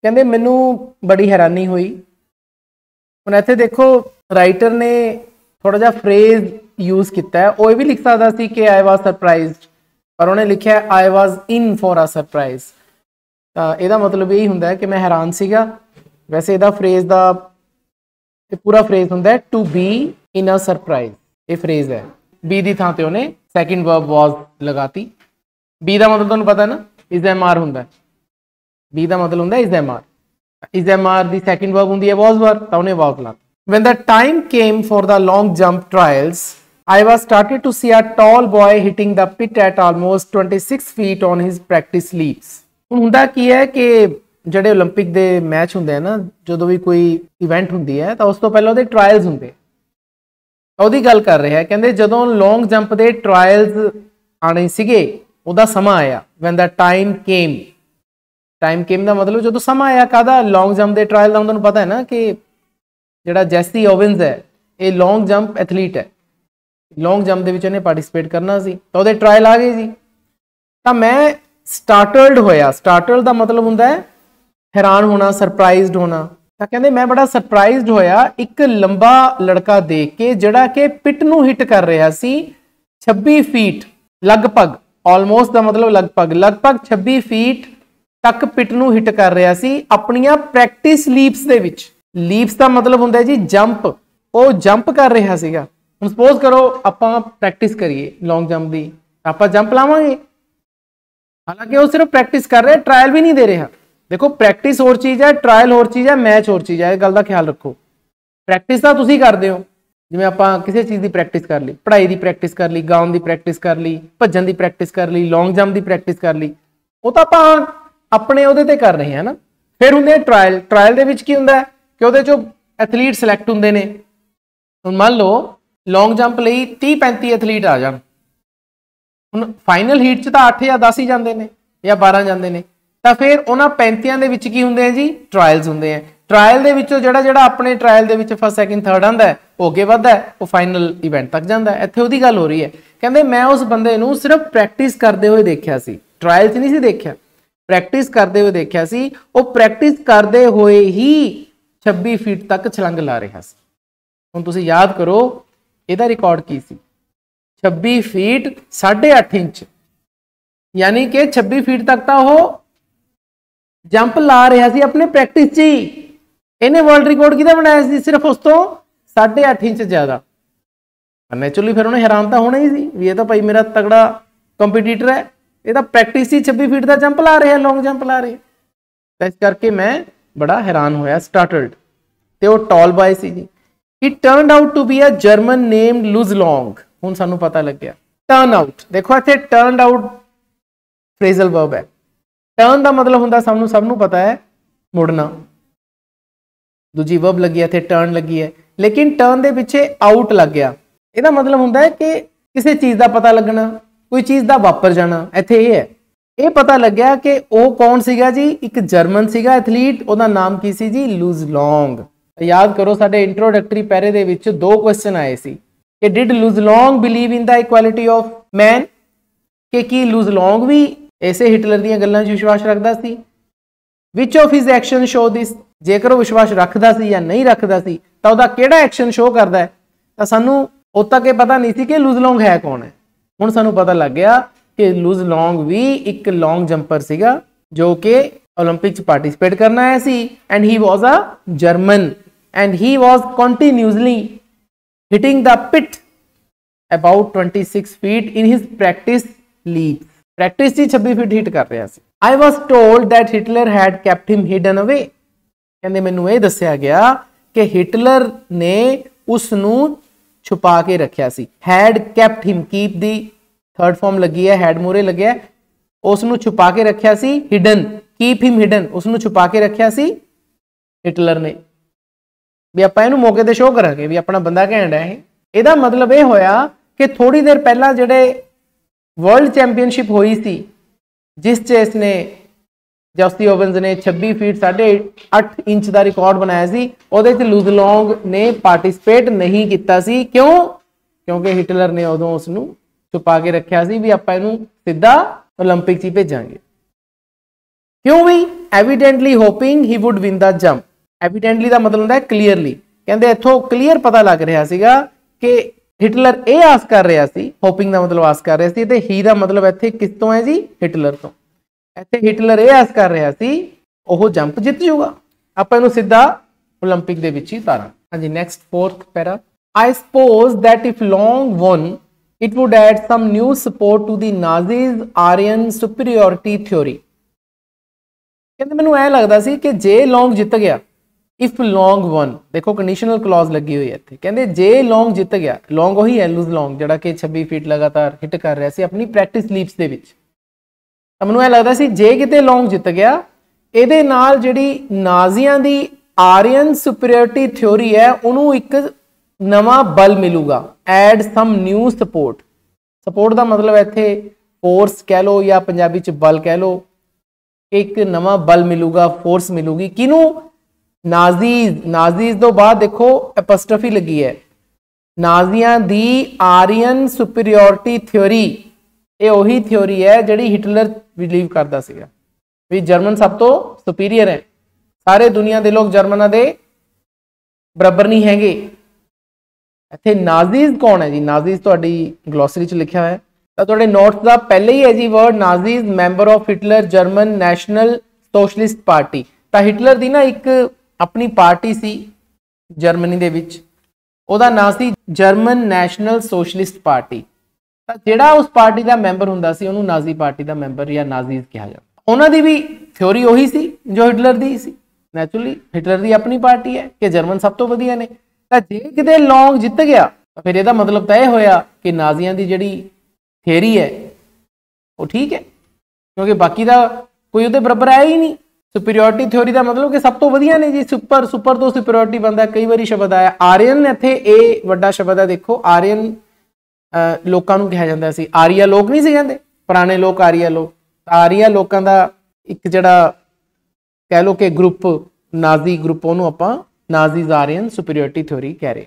ਕਹਿੰਦੇ ਮੈਨੂੰ ਬੜੀ ਹੈਰਾਨੀ ਹੋਈ। ਹੁਣ ਇੱਥੇ ਦੇਖੋ ਰਾਈਟਰ ਨੇ ਥੋੜਾ ਜਿਹਾ ਫਰੇਜ਼ ਯੂਜ਼ ਕੀਤਾ ਹੈ। ਉਹ ਇਹ ਵੀ ਲਿਖ ਸਕਦਾ ਸੀ ਕਿ ਆਈ ਵਾਜ਼ ਸਰਪ੍ਰਾਈਜ਼ਡ पर उन्हें लिखा I was in for a surprise. तो यदा मतलब यही होंगे कि मैं हैरान सीगा। वैसे यदा फ्रेज का पूरा फ्रेज होंगे to be in a surprise, ये फ्रेज है। बी की थां ते उन्हें सैकेंड वर्ब वॉज लगाती। बी का मतलब तुहानूं पता ना इज एम आर होंगे, बी का मतलब होंगे is am are. Is am are की सैकेंड वर्ब होंगी है वॉज वर्ब, तो उन्हें वॉज ला। When the time came for the long jump trials, I was started to see a tall boy hitting the pit at almost 26 feet on his practice leaps. ਹੁਣ ਹੁੰਦਾ ਕੀ ਹੈ ਕਿ ਜਿਹੜੇ 올림픽 ਦੇ ਮੈਚ ਹੁੰਦੇ ਆ ਨਾ, ਜਦੋਂ ਵੀ ਕੋਈ ਇਵੈਂਟ ਹੁੰਦੀ ਹੈ ਤਾਂ ਉਸ ਤੋਂ ਪਹਿਲਾਂ ਉਹਦੇ ਟ੍ਰਾਇਲਸ ਹੁੰਦੇ, ਉਹਦੀ ਗੱਲ ਕਰ ਰਿਹਾ ਹੈ। ਕਹਿੰਦੇ ਜਦੋਂ ਲੌਂਗ ਜੰਪ ਦੇ ਟ੍ਰਾਇਲਸ ਆਣੇ ਸੀਗੇ ਉਹਦਾ ਸਮਾਂ ਆਇਆ। when the time came, time came का मतलब जो समा आया कहदा लॉन्ग जंप के ट्रायल का तुहानूं पता है ना कि जिहड़ा जैसी ओवेंस है ये लॉन्ग जंप एथलीट है, लॉन्ग जंप के इन्हें पार्टिसिपेट करना सी तो वो ट्रायल आ गए जी। तो मैं स्टार्टल्ड होया, स्टार्टल्ड का मतलब होंदा है हैरान होना, सरप्राइज्ड होना। तो कहते मैं बड़ा सरप्राइज्ड होया एक लंबा लड़का देख के जिहड़ा कि पिट नूं हिट कर रहा सी 26 फीट लगभग, ऑलमोस्ट का मतलब लगभग 26 फीट तक पिट नूं हिट कर रहा सी अपनियां प्रैक्टिस लीप्स दे विच। लीप्स का मतलब होंदा है जी जंप, वो जंप कर रहा सीगा। हुण सपोज करो आपां प्रैक्टिस करिए लॉन्ग जंप दी, आपां जंप लावांगे, हालांकि वो सिर्फ प्रैक्टिस कर रहे, ट्रायल भी नहीं दे रहा। देखो प्रैक्टिस होर चीज़ है, ट्रायल होर चीज़ है, मैच होर चीज़ है, इस गल का ख्याल रखो। प्रैक्टिस तो तुसीं करदे हो, जिवें आपां किसी चीज़ की प्रैक्टिस कर ली, पढ़ाई की प्रैक्टिस कर ली, गाउन की प्रैक्टिस कर ली, भज्जन की प्रैक्टिस कर ली, लॉन्ग जंप की प्रैक्टिस कर ली, वो तो आपां अपने ਉਹਦੇ ਤੇ कर रहे हैं ना। फिर ਹੁੰਦੇ ट्रायल, ट्रायल ਦੇ ਵਿੱਚ ਕੀ ਹੁੰਦਾ ਕਿ ਉਹਦੇ ਚੋਂ ਐਥਲੀਟ ਸਿਲੈਕਟ ਹੁੰਦੇ ਨੇ। ਹੁਣ ਮੰਨ ਲਓ ਲੌਂਗ ਜੰਪ ਲਈ 30-35 ਐਥਲੀਟ ਆ ਜਾਣ, ਹੁਣ ਫਾਈਨਲ ਹੀਟ 'ਚ ਤਾਂ 8 ਜਾਂ 10 ਹੀ ਜਾਂਦੇ ਨੇ ਜਾਂ 12 ਜਾਂਦੇ ਨੇ, ਤਾਂ ਫਿਰ ਉਹਨਾਂ 35 ਦੇ ਵਿੱਚ ਕੀ ਹੁੰਦੇ ਆ ਜੀ ਟਰਾਇਲਸ ਹੁੰਦੇ ਆ। ਟਰਾਇਲ ਦੇ ਵਿੱਚੋਂ ਜਿਹੜਾ ਆਪਣੇ ਟਰਾਇਲ ਦੇ ਵਿੱਚ ਫਸਟ ਸੈਕਿੰਡ ਥਰਡ ਆਂਦਾ ਉਹ ਅੱਗੇ ਵੱਧਦਾ, ਉਹ ਫਾਈਨਲ ਇਵੈਂਟ ਤੱਕ ਜਾਂਦਾ। ਇੱਥੇ ਉਹਦੀ ਗੱਲ ਹੋ ਰਹੀ ਹੈ। ਕਹਿੰਦੇ ਮੈਂ ਉਸ ਬੰਦੇ ਨੂੰ ਸਿਰਫ ਪ੍ਰੈਕਟਿਸ ਕਰਦੇ ਹੋਏ ਦੇਖਿਆ ਸੀ, ट्रायल 'ਚ नहीं ਸੀ देखा, प्रैक्टिस करते हुए देखा सी। वो प्रैक्टिस करते हुए ही 26 फीट तक छलंग ला रहा सी। हुण तुसीं याद करो इहदा रिकॉर्ड की सी 26 फीट 8.5 इंच, यानी कि 26 फीट तक तो वो जंप ला रहा सी अपने प्रैक्टिस च ही। इन्हें वर्ल्ड रिकॉर्ड किहदा बनाया सी? सिर्फ उस तो 8.5 इंच ज़्यादा। नैचुरली फिर उन्हें हैरान तो होना ही सी भी ये तो भाई मेरा तगड़ा कंपीटीटर है, ये तो प्रैक्टिस ही 26 फीट का जंप ला रहे हैं, लॉन्ग जंप ला रहे हैं। तो इस करके मैं बड़ा हैरान होया, स्टार्टल्ड। तो वो टॉल बॉय सी जी। He turned out to be a German named Luz Long. हुण सानू पता लग गया टर्न आउट। देखो इत्थे टर्नड आउट फ्रेजल वर्ब है। टर्न का मतलब होंदा सानू सबनू पता है मुड़ना, दूजी वर्ब लगी है, इत्थे टर्न लगी है, लेकिन टर्न दे पिछे आउट लग गया। ਇਹਦਾ मतलब होंदा है कि किसी चीज़ का पता लगना, कोई चीज़ का वापर जाना। इत्थे ये है, ये पता लग गया कि वो कौन सीगा जी, एक जर्मन सीगा एथलीट, ਉਹਦਾ नाम की सी जी लुज लॉन्ग। याद करो साडे इंट्रोडक्टरी पैरे दे विच 2 क्वेश्चन आए सी कि डिड लुज long believe in the equality of man, कि की लुज लॉन्ग भी ऐसे हिटलर ਦੀਆਂ ਗੱਲਾਂ 'ਚ विश्वास रखता सी। Which of his action show this, जेकर वो विश्वास रखता सी या नहीं रखता सी तो ਉਹਦਾ ਕਿਹੜਾ एक्शन शो करता है। तो सानू उद तक ये पता नहीं सी कि लुज लॉन्ग है कौन है। हुण सानू पता लग गया कि लुज लॉन्ग भी एक लॉन्ग जंपर सीगा जो कि ओलंपिक पार्टिसिपेट करना आया सी, and he was a German and he was continuously hitting the pit about 26 feet in his practice leap. Practice 26 feet hit कर रहा सी। I was told that Hitler had kept him hidden away. कहते मैनू ये दस्या गया कि Hitler ने उसनू छुपा के रखिया सी। हैड कैप्ट हिम, कीप दी थर्ड फॉर्म लगी है, हैड मूरे लगे, उसनू छुपा के रखिया सी। हिडन, कीप हिम हिडन, उसनू छुपा के रखिया सी हिटलर ने। भी आप इहनू मौके ते शो करांगे भी अपना बंदा घैंट है। ਇਹਦਾ मतलब ये होया कि थोड़ी देर पहला जिहड़े वर्ल्ड चैंपीयनशिप हुई सी जिस च इसने जॉसी ओवेंस ने 26 फीट 8.5 इंच का रिकॉर्ड बनाया सी, ਉਹਦੇ ਚ लुज लॉन्ग ने पार्टिसिपेट नहीं किया सी। क्यों? क्योंकि हिटलर ने उदों उसनू छुपा के रखा सी भी आपां इहनू सीधा ओलंपिक च भेजांगे। क्यों भी? Evidently hopping he would win the jump. Evidently का मतलब होंदा है क्लीयरली। कहते इत्थों क्लीयर पता लग रहा सीगा कि हिटलर ये आस कर रहा सी, होपिंग का मतलब आस कर रहा सी, ते ही का मतलब इत्थे किस तो है जी, हिटलर तो। इत्थे हिटलर ये आस कर रहा सी ਉਹ जंप जित जूगा। ਆਪਾਂ ਇਹਨੂੰ ਸਿੱਧਾ ओलंपिक ਦੇ ਵਿੱਚ ਹੀ ਉਤਾਰਾਂ। ਹਾਂਜੀ next fourth para, I suppose that if Long won it would add some new support to the Nazis Aryan superiority theory। ਕਹਿੰਦੇ ਮੈਨੂੰ ਐ ਲੱਗਦਾ ਸੀ ਕਿ ਜੇ ਲੌਂਗ ਜਿੱਤ ਗਿਆ, ਇਫ ਲੌਂਗ ਵਨ, ਦੇਖੋ ਕੰਡੀਸ਼ਨਲ ਕਲੌਜ਼ ਲੱਗੀ ਹੋਈ ਹੈ ਇੱਥੇ, ਕਹਿੰਦੇ ਜੇ ਲੌਂਗ ਜਿੱਤ ਗਿਆ, ਲੌਂਗ ਉਹੀ ਹੈ ਲੂਜ਼ ਲੌਂਗ ਜਿਹੜਾ ਕਿ 26 ਫੀਟ ਲਗਾਤਾਰ ਹਿੱਟ ਕਰ ਰਿਹਾ ਸੀ ਆਪਣੀ ਪ੍ਰੈਕਟਿਸ ਲੀਪਸ ਦੇ ਵਿੱਚ। ਤਾਂ ਮੈਨੂੰ ਇਹ ਲੱਗਦਾ ਸੀ ਜੇ ਕਿਤੇ ਲੌਂਗ ਜਿੱਤ ਗਿਆ, ਇਹਦੇ ਨਾਲ ਜਿਹੜੀ ਨਾਜ਼ੀਆਂ ਦੀ ਆਰੀਅਨ ਸੁਪੀਰੀਅਰਿਟੀ ਥਿਓਰੀ ਹੈ ਉਹਨੂੰ ਇੱਕ ਨਵਾਂ ਬਲ ਮਿਲੂਗਾ। ਐਡ ਸਮ ਨਿਊ ਸਪੋਰਟ, ਸਪੋਰਟ ਦਾ ਮਤਲਬ ਇੱਥੇ ਫੋਰਸ ਕਹਿ ਲਓ ਜਾਂ ਪੰਜਾਬੀ ਚ ਬਲ ਕਹਿ ਲਓ, एक नवा बल मिलूगा, फोर्स मिलूगी किनू, नाजीज। नाजीज तो बाद देखो एपस्ट्रफी लगी है, नाजियां दी आरियन सुपीरियोरिटी थ्योरी, ये वही थ्योरी है जिहड़ी हिटलर बिलीव करता सीगा भी जर्मन सब तो सुपीरियर है, सारे दुनिया के लोग जर्मना दे बराबर नहीं हैगे। इत्थे नाजीज कौन है जी, नाजीज तुहाडी ग्लोसरी च लिखा है, ਤੁਹਾਡੇ ਨੋਟਸ ਦਾ ਪਹਿਲੇ ਹੀ ਹੈ ਜੀ word Nazis, member of Hitler German national socialist party. ਤਾਂ ਹਿਟਲਰ ਦੀ ਨਾ ਇੱਕ ਆਪਣੀ ਪਾਰਟੀ ਸੀ ਜਰਮਨੀ ਦੇ ਵਿੱਚ, ਉਹਦਾ ਨਾਂ ਸੀ ਜਰਮਨ ਨੈਸ਼ਨਲ ਸੋਸ਼ਲਿਸਟ ਪਾਰਟੀ। ਤਾਂ ਜਿਹੜਾ ਉਸ ਪਾਰਟੀ ਦਾ ਮੈਂਬਰ ਹੁੰਦਾ ਸੀ ਉਹਨੂੰ ਨਾਜ਼ੀ ਪਾਰਟੀ ਦਾ ਮੈਂਬਰ ਜਾਂ ਨਾਜ਼ੀਜ਼ ਕਿਹਾ ਜਾਂਦਾ। ਉਹਨਾਂ ਦੀ ਵੀ ਥਿਓਰੀ ਉਹੀ ਸੀ ਜੋ ਹਿਟਲਰ ਦੀ ਸੀ। ਨੈਚੁਰਲੀ ਹਿਟਲਰ ਦੀ ਆਪਣੀ ਪਾਰਟੀ ਹੈ ਕਿ ਜਰਮਨ ਸਭ ਤੋਂ ਵਧੀਆ ਨੇ। ਤਾਂ ਜੇ ਕਿਤੇ ਲੌਂਗ ਜਿੱਤ ਗਿਆ ਤਾਂ ਫਿਰ ਇਹਦਾ ਮਤਲਬ ਤਾਂ ਇਹ ਹੋਇਆ ਕਿ ਨਾਜ਼ੀਆਂ ਦੀ ਜਿਹੜੀ थेरी है वो ठीक है, क्योंकि बाकी का कोई उहदे बराबर आया ही नहीं। सुपीरियोरिटी थ्योरी का मतलब कि सब तो वधिया ने जी, सुपर सुपर तो सुपीरियोरिटी बनता। कई बार शब्द आया आर्यन, इत्थे ये वड्डा शब्द है, देखो आर्यन लोकां नूं कहा जाता सी, आरिया लोग नहीं सी कहंदे, पुराने लोग आरिया लोग। आरिया लोकां दा एक जिहड़ा कह लो कि ग्रुप नाजी ग्रुप, उहनूं आपां नाजीज आरियन सुपीरियोरिटी थ्योरी कह रहे।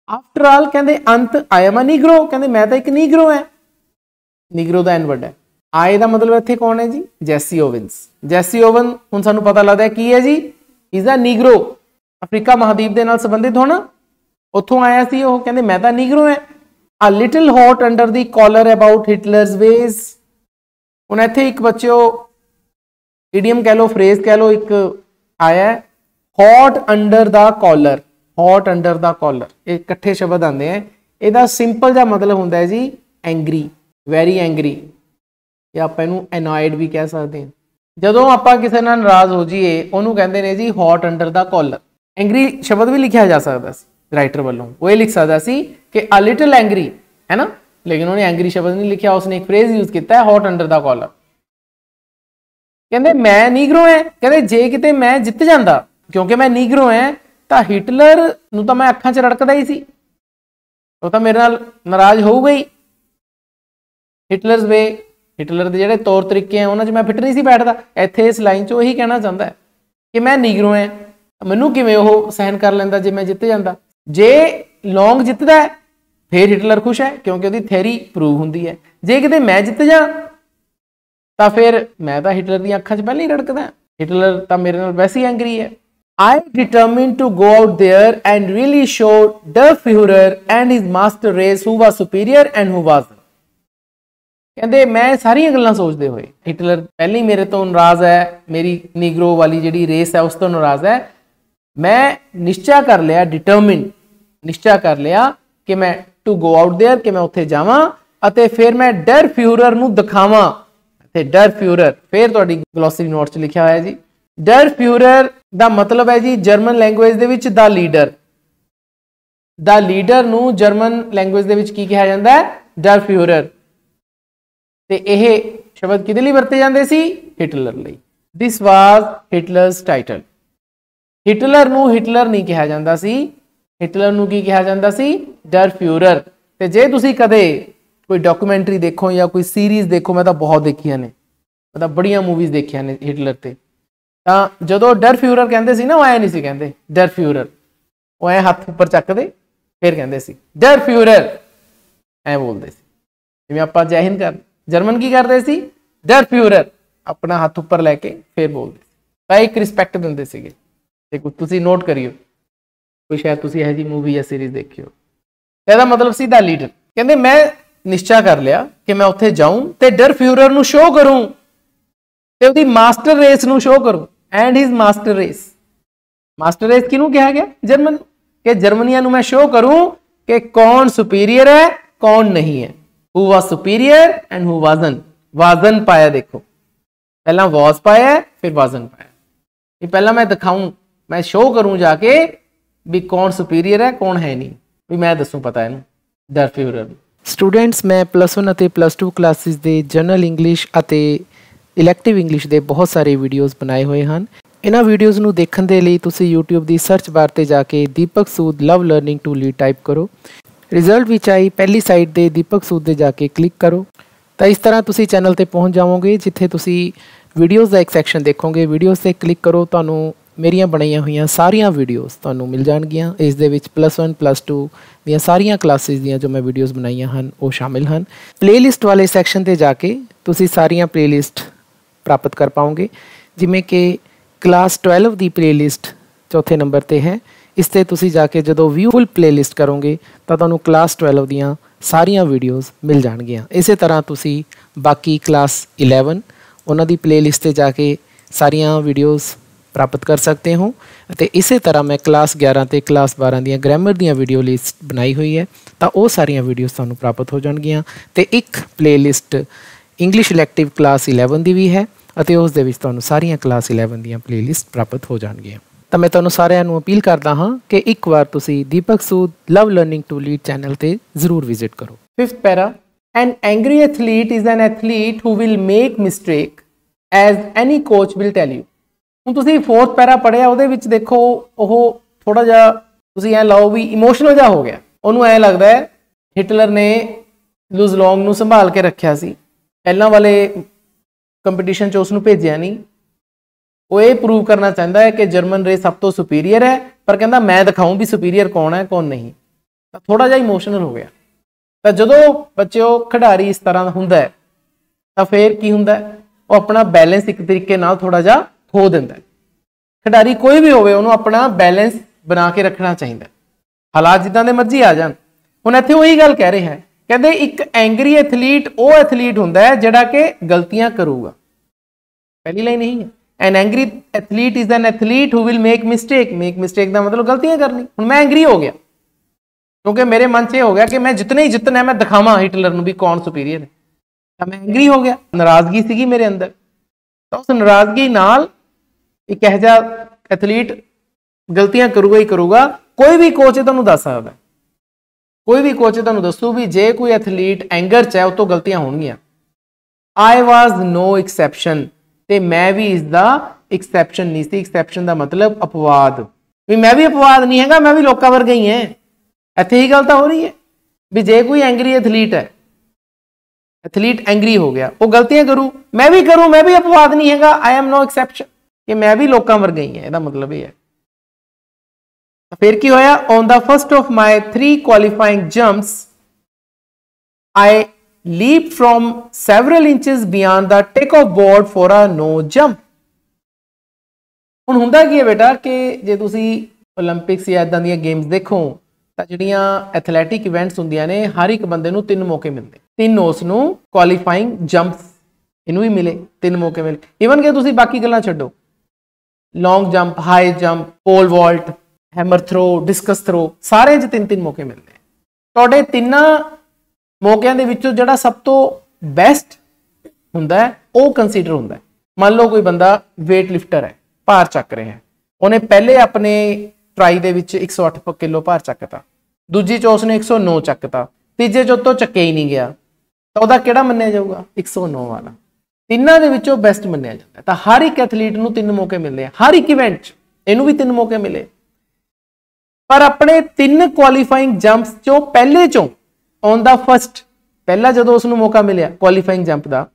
आफ्टर ऑल कहंदे अंत आई एम अ नीग्रो, कहंदे मैं तां एक नीग्रो है, नीग्रो का एन वर्ड है। आए का मतलब इत्थे कौन है जी, जैसी ओवन्स। जैसी ओवन हुण सानूं पता लगदा है की है जी, इज अ नीग्रो, अफ्रीका महाद्वीप के नाल संबंधित होना, उत्थों आया सी वो, कहंदे मैं तां नीग्रो है। A little hot under the collar about Hitler's ways. हुण इत्थे एक बच्चों इडियम कह लो, फ्रेज कह लो, एक आया hot under the collar. Hot under the collar ये इकट्ठे शब्द आते हैं। इसका सिंपल जिहा मतलब हुंदा है जी एंग्री, वैरी एंग्री, या आप इहनूं एनॉयड भी कह सकते हैं। जदों आपां किसी नाल नाराज हो जाइए उहनूं कहंदे ने जी hot under the collar. Angry शब्द भी लिखा जा सकता सी राइटर वालों, वो ये लिख सकता सी कि अ लिटिल एंग्री है ना, लेकिन उन्हें एंग्री शब्द नहीं लिखा, उसने एक फ्रेज यूज किया है हॉट अंडर द कॉलर। कहंदे मैं नीग्रो है, कहंदे जे किते मैं जित जांदा क्योंकि मैं नीग्रो है तां हिटलर नूं तां मैं अखां च रड़कदा ही सी, वो तां मेरे नाल नाराज होऊगा ही। हिटलर्स वे, हिटलर के जोड़े तौर तरीके हैं उन्होंने मैं फिट नहीं सी बैठता। इत्थे इस लाइन चो यही कहना चाहता है कि मैं नीग्रो है, मैनू किवें वो सहन कर लैंदा जे मैं जित जांदा। जे लॉन्ग जितदा है फिर हिटलर खुश है क्योंकि उसकी थेरी प्रूव होंदी है। जे किते मैं जित जा तो फिर मैं तो हिटलर दी अखां च पहले ही रड़कदा, हिटलर तो मेरे नाल वैसे ही एंग्री है। I determined to go out there and really show the Führer and his master race who was superior and who wasn't। कहते मैं सारिया गल्लां सोचते हुए, हिटलर पहले ही मेरे तो नाराज है, मेरी नीग्रो वाली जी रेस है उस तो नाराज है, मैं निश्चय कर लिया, डिटरमिन निश्चय कर लिया कि मैं टू गो आउट देयर, कि मैं उत्थे जावां अते फिर मैं डर फ्यूरर नूं दिखावां। ते डर फ्यूरर फिर तुहाडी ग्लोसरी नोट च लिखा होया जी, डर फ्यूरर दा मतलब है जी जर्मन लैंग्वेज दे विच द लीडर। द लीडर नूं जर्मन लैंग्वेज दे विच की कहा जांदा है, डर फ्यूरर। ते यह शब्द किहदे लई वरते जांदे सी, हिटलर लई। This was Hitler's title. Hitler नूं हिटलर नहीं कहा जांदा सी, हिटलर नूं की कहा जांदा सी, डर फ्यूरर। ते जे तुसीं कदे कोई डॉक्यूमेंटरी देखो या कोई सीरीज़ देखो, मैं तो बहुत देखियां ने, मैं तो बड़ियां मूवीज़ देखियां ने हिटलर ते, तां जदों डर फ्यूरर कहंदे सी ना, वो ऐ नहीं सी कहंदे डर फ्यूरर, वो ऐ हत्थ उपर चकदे फिर कहंदे सी डर फ्यूरर, ऐ बोलदे सी जिवें आपां जय हिंद कर। जर्मन की करते सी, डर फ्यूरर अपना हाथ उपर लैके फिर बोलते, एक रिस्पैक्ट देंदे सीगे। ते तुसीं नोट करियो कोई शायद तुसीं इहो जी मूवी या सीरीज़ देखी हो। ਇਹਦਾ ਮਤਲਬ ਸਿੱਧਾ ਲੀਡਰ। ਕਹਿੰਦੇ ਮੈਂ ਨਿਸ਼ਚਾ ਕਰ ਲਿਆ ਕਿ ਮੈਂ ਉੱਥੇ ਜਾऊं ਤੇ ਡਰ ਫਿਊਰਰ ਨੂੰ ਸ਼ੋਅ ਕਰੂੰ ਤੇ ਉਹਦੀ ਮਾਸਟਰ ਰੇਸ ਨੂੰ ਸ਼ੋਅ ਕਰੂੰ। And his master race, master race ਕਿਹਨੂੰ ਕਿਹਾ ਗਿਆ? ਜਰਮਨ। ਕਿ ਜਰਮਨੀਆਂ ਨੂੰ ਮੈਂ ਸ਼ੋਅ ਕਰੂੰ ਕਿ ਕੌਣ ਸੁਪੀਰੀਅਰ ਹੈ ਕੌਣ ਨਹੀਂ ਹੈ। ਹੂ ਵਾज ਸੁਪੀਰੀਅਰ ਐਂਡ ਹੂ ਵਾਜ਼ਨ। ਵਾਜ਼ਨ ਪਾਇਆ, ਦੇਖੋ ਪਹਿਲਾਂ ਵਾਜ਼ ਪਾਇਆ ਫਿਰ ਵਾਜ਼ਨ ਪਾਇਆ। ਇਹ ਪਹਿਲਾਂ ਮੈਂ ਦਿਖਾऊं, मैं शो करूं जाके भी कौन सुपीरियर है कौन है नहीं, भी मैं दसूं पता है डर फ्यूरर। स्टूडेंट्स मैं +1 ਅਤੇ +2 ਕਲਾਸਿਸ ਦੇ ਜਨਰਲ ਇੰਗਲਿਸ਼ ਅਤੇ ਇਲੈਕਟਿਵ ਇੰਗਲਿਸ਼ ਦੇ ਬਹੁਤ ਸਾਰੇ ਵੀਡੀਓਜ਼ ਬਣਾਏ ਹੋਏ ਹਨ। ਇਹਨਾਂ ਵੀਡੀਓਜ਼ ਨੂੰ ਦੇਖਣ ਦੇ ਲਈ ਤੁਸੀਂ YouTube ਦੀ ਸਰਚ ਬਾਰ ਤੇ ਜਾ ਕੇ ਦੀਪਕ ਸੂਦ ਲਵ ਲਰਨਿੰਗ ਟੂ ਲੀਡ ਟਾਈਪ ਕਰੋ। ਰਿਜ਼ਲਟ ਵਿੱਚ ਆਈ ਪਹਿਲੀ ਸਾਈਟ ਤੇ ਦੀਪਕ ਸੂਦ ਦੇ ਜਾ ਕੇ ਕਲਿੱਕ ਕਰੋ ਤਾਂ ਇਸ ਤਰ੍ਹਾਂ ਤੁਸੀਂ ਚੈਨਲ ਤੇ ਪਹੁੰਚ ਜਾਵੋਗੇ, ਜਿੱਥੇ ਤੁਸੀਂ ਵੀਡੀਓਜ਼ ਦਾ ਇੱਕ ਸੈਕਸ਼ਨ ਦੇਖੋਗੇ। ਵੀਡੀਓਜ਼ ਤੇ ਕਲਿੱਕ ਕਰੋ, ਤੁਹਾਨੂੰ ਮੇਰੀਆਂ ਬਣਾਈਆਂ ਹੋਈਆਂ ਸਾਰੀਆਂ ਵੀਡੀਓਜ਼ ਤੁਹਾਨੂੰ ਮਿਲ ਜਾਣਗੀਆਂ। ਇਸ ਦੇ ਵਿੱਚ +1 +2 ਦੀਆਂ ਸਾਰੀਆਂ ਕਲਾਸਿਸ ਦੀਆਂ ਜੋ ਮੈਂ ਵੀਡੀਓਜ਼ ਬਣਾਈਆਂ ਹਨ ਉਹ ਸ਼ਾਮਿਲ ਹਨ। ਪਲੇਲਿਸਟ ਵਾਲੇ ਸੈਕਸ਼ਨ ਤੇ ਜਾ ਕੇ ਤੁਸੀਂ ਸਾਰੀਆਂ ਪਲੇਲਿਸਟ ਪ੍ਰਾਪਤ ਕਰ ਪਾਓਗੇ, ਜਿਵੇਂ ਕਿ ਕਲਾਸ 12 ਦੀ ਪਲੇਲਿਸਟ ਚੌਥੇ ਨੰਬਰ ਤੇ ਹੈ। ਇਸ ਤੇ ਤੁਸੀਂ ਜਾ ਕੇ ਜਦੋਂ ਵਿਊ ਫੁੱਲ ਪਲੇਲਿਸਟ ਕਰੋਗੇ ਤਾਂ ਤੁਹਾਨੂੰ ਕਲਾਸ 12 ਦੀਆਂ ਸਾਰੀਆਂ ਵੀਡੀਓਜ਼ ਮਿਲ ਜਾਣਗੀਆਂ। ਇਸੇ ਤਰ੍ਹਾਂ ਤੁਸੀਂ ਬਾਕੀ ਕਲਾਸ 11 ਉਹਨਾਂ ਦੀ ਪਲੇਲਿਸਟ ਤੇ ਜਾ ਕੇ ਸਾਰੀਆਂ ਵੀਡੀਓਜ਼ ਪ੍ਰਾਪਤ ਕਰ ਸਕਦੇ ਹੋ। ਅਤੇ ਇਸੇ ਤਰ੍ਹਾਂ ਮੈਂ ਕਲਾਸ 11 ਅਤੇ ਕਲਾਸ 12 ਦੀਆਂ ਗ੍ਰਾਮਰ ਦੀਆਂ ਵੀਡੀਓ ਲਿਸਟ ਬਣਾਈ ਹੋਈ ਹੈ, ਤਾਂ ਉਹ ਸਾਰੀਆਂ ਵੀਡੀਓਜ਼ ਤੁਹਾਨੂੰ ਪ੍ਰਾਪਤ ਹੋ ਜਾਣਗੀਆਂ। ਅਤੇ ਇੱਕ ਪਲੇਲਿਸਟ ਇੰਗਲਿਸ਼ ਇਲੈਕਟਿਵ ਕਲਾਸ 11 ਦੀ ਵੀ ਹੈ ਅਤੇ ਉਸ ਦੇ ਵਿੱਚ ਤੁਹਾਨੂੰ ਸਾਰੀਆਂ ਕਲਾਸ 11 ਦੀਆਂ ਪਲੇਲਿਸਟ ਪ੍ਰਾਪਤ ਹੋ ਜਾਣਗੀਆਂ। ਤਾਂ ਮੈਂ ਤੁਹਾਨੂੰ ਸਾਰਿਆਂ ਨੂੰ ਅਪੀਲ ਕਰਦਾ ਹਾਂ ਕਿ ਇੱਕ ਵਾਰ ਤੁਸੀਂ ਦੀਪਕ ਸੂਦ ਲਵ ਲਰਨਿੰਗ ਟੂ ਲੀਡ ਚੈਨਲ 'ਤੇ ਜ਼ਰੂਰ ਵਿਜ਼ਿਟ ਕਰੋ। 5th para, N angry athlete is an athlete who will make mistake as any coach will tell you. ਹੁਣ ਤੁਸੀਂ 4th ਪੈਰਾ ਪੜ੍ਹਿਆ, ਉਹਦੇ ਵਿੱਚ ਦੇਖੋ ਉਹ ਥੋੜਾ ਜਿਹਾ ਤੁਸੀਂ ਐ ਲਾਓ ਵੀ ਇਮੋਸ਼ਨਲ ਜਿਹਾ ਹੋ ਗਿਆ। ਉਹਨੂੰ ਐ ਲੱਗਦਾ ਹੈ ਹਿਟਲਰ ਨੇ ਲੂਜ਼ਲੋਂਗ ਨੂੰ ਸੰਭਾਲ ਕੇ ਰੱਖਿਆ ਸੀ, ਪਹਿਲਾਂ ਵਾਲੇ ਕੰਪੀਟੀਸ਼ਨ 'ਚ ਉਸਨੂੰ ਭੇਜਿਆ ਨਹੀਂ। ਉਹ ਇਹ ਪ੍ਰੂਵ ਕਰਨਾ ਚਾਹੁੰਦਾ ਹੈ ਕਿ ਜਰਮਨ ਰੇਸ ਸਭ ਤੋਂ ਸੁਪੀਰੀਅਰ ਹੈ, ਪਰ ਕਹਿੰਦਾ ਮੈਂ ਦਿਖਾऊं ਵੀ ਸੁਪੀਰੀਅਰ ਕੌਣ ਹੈ ਕੌਣ ਨਹੀਂ। ਤਾਂ ਥੋੜਾ ਜਿਹਾ ਇਮੋਸ਼ਨਲ ਹੋ ਗਿਆ। ਤਾਂ ਜਦੋਂ ਬੱਚਿਓ ਖਿਡਾਰੀ ਇਸ ਤਰ੍ਹਾਂ ਹੁੰਦਾ ਹੈ ਤਾਂ ਫਿਰ ਕੀ ਹੁੰਦਾ, ਉਹ ਆਪਣਾ ਬੈਲੈਂਸ ਇੱਕ ਤਰੀਕੇ ਨਾਲ ਥੋੜਾ ਜਿਹਾ ਖੋ ਦਿੰਦਾ। ਖਿਡਾਰੀ ਕੋਈ ਵੀ ਹੋਵੇ ਉਹਨੂੰ ਆਪਣਾ ਬੈਲੈਂਸ ਬਣਾ ਕੇ ਰੱਖਣਾ ਚਾਹੀਦਾ, ਹਾਲਾਤ ਜਿੱਦਾਂ ਦੇ ਮਰਜ਼ੀ ਆ ਜਾਣ। ਹੁਣ ਇੱਥੇ ਉਹੀ ਗੱਲ ਕਹਿ ਰਿਹਾ ਹੈ, ਕਹਿੰਦੇ ਇੱਕ ਐਂਗਰੀ ਐਥਲੀਟ ਉਹ ਐਥਲੀਟ ਹੁੰਦਾ ਹੈ ਜਿਹੜਾ ਕਿ ਗਲਤੀਆਂ ਕਰੂਗਾ। ਪਹਿਲੀ ਲਾਈਨ ਇਹੀ ਹੈ, an angry athlete is an athlete who will make mistake. Make mistake ਦਾ ਮਤਲਬ ਗਲਤੀਆਂ ਕਰਨੀ। ਹੁਣ ਮੈਂ ਐਂਗਰੀ ਹੋ ਗਿਆ ਕਿਉਂਕਿ ਮੇਰੇ ਮਨ 'ਚ ਇਹ ਹੋ ਗਿਆ ਕਿ ਮੈਂ ਜਿਤਨੇ ਹੀ ਜਿੱਤਣਾ ਮੈਂ ਦਿਖਾਵਾਂ ਹਿਟਲਰ ਨੂੰ ਵੀ ਕੌਣ ਸੁਪੀਰੀਅਰ ਹੈ। ਤਾਂ ਮੈਂ ਐਂਗਰੀ ਹੋ ਗਿਆ, ਨਾਰਾਜ਼ਗੀ ਸੀਗੀ ਮੇਰੇ ਅੰਦਰ। ਤਾਂ ਉਸ ਨਾਰਾਜ਼ਗੀ ਨਾਲ ਇੱਕ ਇਹੋ ਜਿਹਾ ਐਥਲੀਟ ਗਲਤੀਆਂ ਕਰੂਗਾ ਹੀ ਕਰੂਗਾ। ਕੋਈ ਵੀ ਕੋਚ ਤੁਹਾਨੂੰ ਦੱਸ ਸਕਦਾ, ਕੋਈ ਵੀ ਕੋਚ ਤੁਹਾਨੂੰ ਦੱਸੂ ਵੀ ਜੇ ਕੋਈ ਐਥਲੀਟ ਐਂਗਰ 'ਚ ਹੈ ਉਹ ਤੋਂ ਗਲਤੀਆਂ ਹੋਣਗੀਆਂ। ਆਈ ਵਾਜ਼ ਨੋ ਐਕਸੈਪਸ਼ਨ, ਤੇ ਮੈਂ ਵੀ ਇਸ ਦਾ ਐਕਸੈਪਸ਼ਨ ਨਹੀਂ ਸੀ। ਐਕਸੈਪਸ਼ਨ ਦਾ ਮਤਲਬ ਅਪਵਾਦ, ਵੀ ਮੈਂ ਵੀ ਅਪਵਾਦ ਨਹੀਂ ਹੈਗਾ, ਮੈਂ ਵੀ ਲੋਕਾਂ ਵਰਗਾ ਹੀ ਹੈ। ਇੱਥੇ ਹੀ ਗੱਲ ਤਾਂ ਹੋ ਰਹੀ ਹੈ ਵੀ ਜੇ ਕੋਈ ਐਂਗਰੀ ਐਥਲੀਟ ਹੈ, ਐਥਲੀਟ ਐਂਗਰੀ ਹੋ ਗਿਆ, ਉਹ ਗਲਤੀਆਂ ਕਰੂ, ਮੈਂ ਵੀ ਕਰੂੰ, ਮੈਂ ਵੀ ਅਪਵਾਦ ਨਹੀਂ ਹੈਗਾ। ਆਈ ਐਮ ਨੋ ਐਕਸੈਪਸ਼ਨ, ਕਿ ਮੈਂ ਵੀ ਲੋਕਾਂ ਵਰਗਾ ਹੀ ਹੈ, ਇਹਦਾ ਮਤਲਬ ਇਹ ਹੈ। ਫਿਰ ਕੀ ਹੋਇਆ, on the first of my 3 qualifying jumps I leap from several inches beyond the take off board for a no jump. ਹੁਣ ਹੁੰਦਾ ਕੀ ਹੈ ਬੇਟਾ ਕਿ ਜੇ ਤੁਸੀਂ ਓਲੰਪਿਕਸ ਜਾਂ ਇਦਾਂ ਦੀਆਂ ਗੇਮਸ ਦੇਖੋ ਤਾਂ ਜਿਹੜੀਆਂ ਐਥਲੈਟਿਕ ਇਵੈਂਟਸ ਹੁੰਦੀਆਂ ਨੇ, ਹਰ ਇੱਕ ਬੰਦੇ ਨੂੰ 3 ਮੌਕੇ ਮਿਲਦੇ, 3 ਉਸ ਨੂੰ ਕੁਆਲੀਫਾਈਂਗ ਜੰਪਸ ਇਹਨੂੰ ਵੀ ਮਿਲੇ, 3 ਮੌਕੇ ਮਿਲੇ। ਈਵਨ ਕਿ ਤੁਸੀਂ ਬਾਕੀ ਗੱਲਾਂ ਛੱਡੋ, long jump, high jump, pole vault, hammer throw, discus throw, ਸਾਰੇ 'ਚ 3-3 ਮੌਕੇ ਮਿਲਦੇ। ਤੁਹਾਡੇ ਤਿੰਨਾਂ ਮੌਕਿਆਂ ਦੇ ਵਿੱਚੋਂ ਜਿਹੜਾ ਸਭ ਤੋਂ ਬੈਸਟ ਹੁੰਦਾ ਹੈ ਉਹ ਕੰਸੀਡਰ ਹੁੰਦਾ ਹੈ। ਮੰਨ ਲਓ ਕੋਈ ਬੰਦਾ ਵੇਟ ਲਿਫਟਰ ਹੈ, ਭਾਰ ਚੱਕ ਰਿਹਾ ਹੈ, ਉਹਨੇ ਪਹਿਲੇ ਆਪਣੇ ਟਰਾਈ ਦੇ ਵਿੱਚ 108 ਕਿਲੋ ਭਾਰ ਚੱਕਤਾ, ਦੂਜੀ 'ਚ ਉਸਨੇ 109 ਚੱਕਤਾ, ਤੀਜੇ 'ਚ ਤੋਂ ਚੱਕਿਆ ਹੀ ਨਹੀਂ ਗਿਆ, ਤਾਂ ਉਹਦਾ ਕਿਹੜਾ ਮੰਨਿਆ ਜਾਊਗਾ? 109 ਵਾਲਾ। ਤਿੰਨਾਂ ਦੇ ਵਿੱਚੋਂ ਬੈਸਟ ਮੰਨਿਆ ਜਾਂਦਾ। ਤਾਂ ਹਰ ਇੱਕ ਐਥਲੀਟ ਨੂੰ 3 ਮੌਕੇ ਮਿਲਦੇ ਆ, ਹਰ ਇੱਕ ਇਵੈਂਟ 'ਚ ਇਹਨੂੰ ਵੀ 3 ਮੌਕੇ ਮਿਲੇ। ਪਰ ਆਪਣੇ 3 ਕੁਆਲੀਫਾਈਂਗ ਜੰਪਸ 'ਚੋਂ ਪਹਿਲੇ 'ਚੋਂ ਔਨ ਦਾ ਫਸਟ, ਪਹਿਲਾ ਜਦੋਂ ਉਸਨੂੰ ਮੌਕਾ ਮਿਲਿਆ ਕੁਆਲੀਫਾਈਂਗ ਜੰਪ ਦਾ,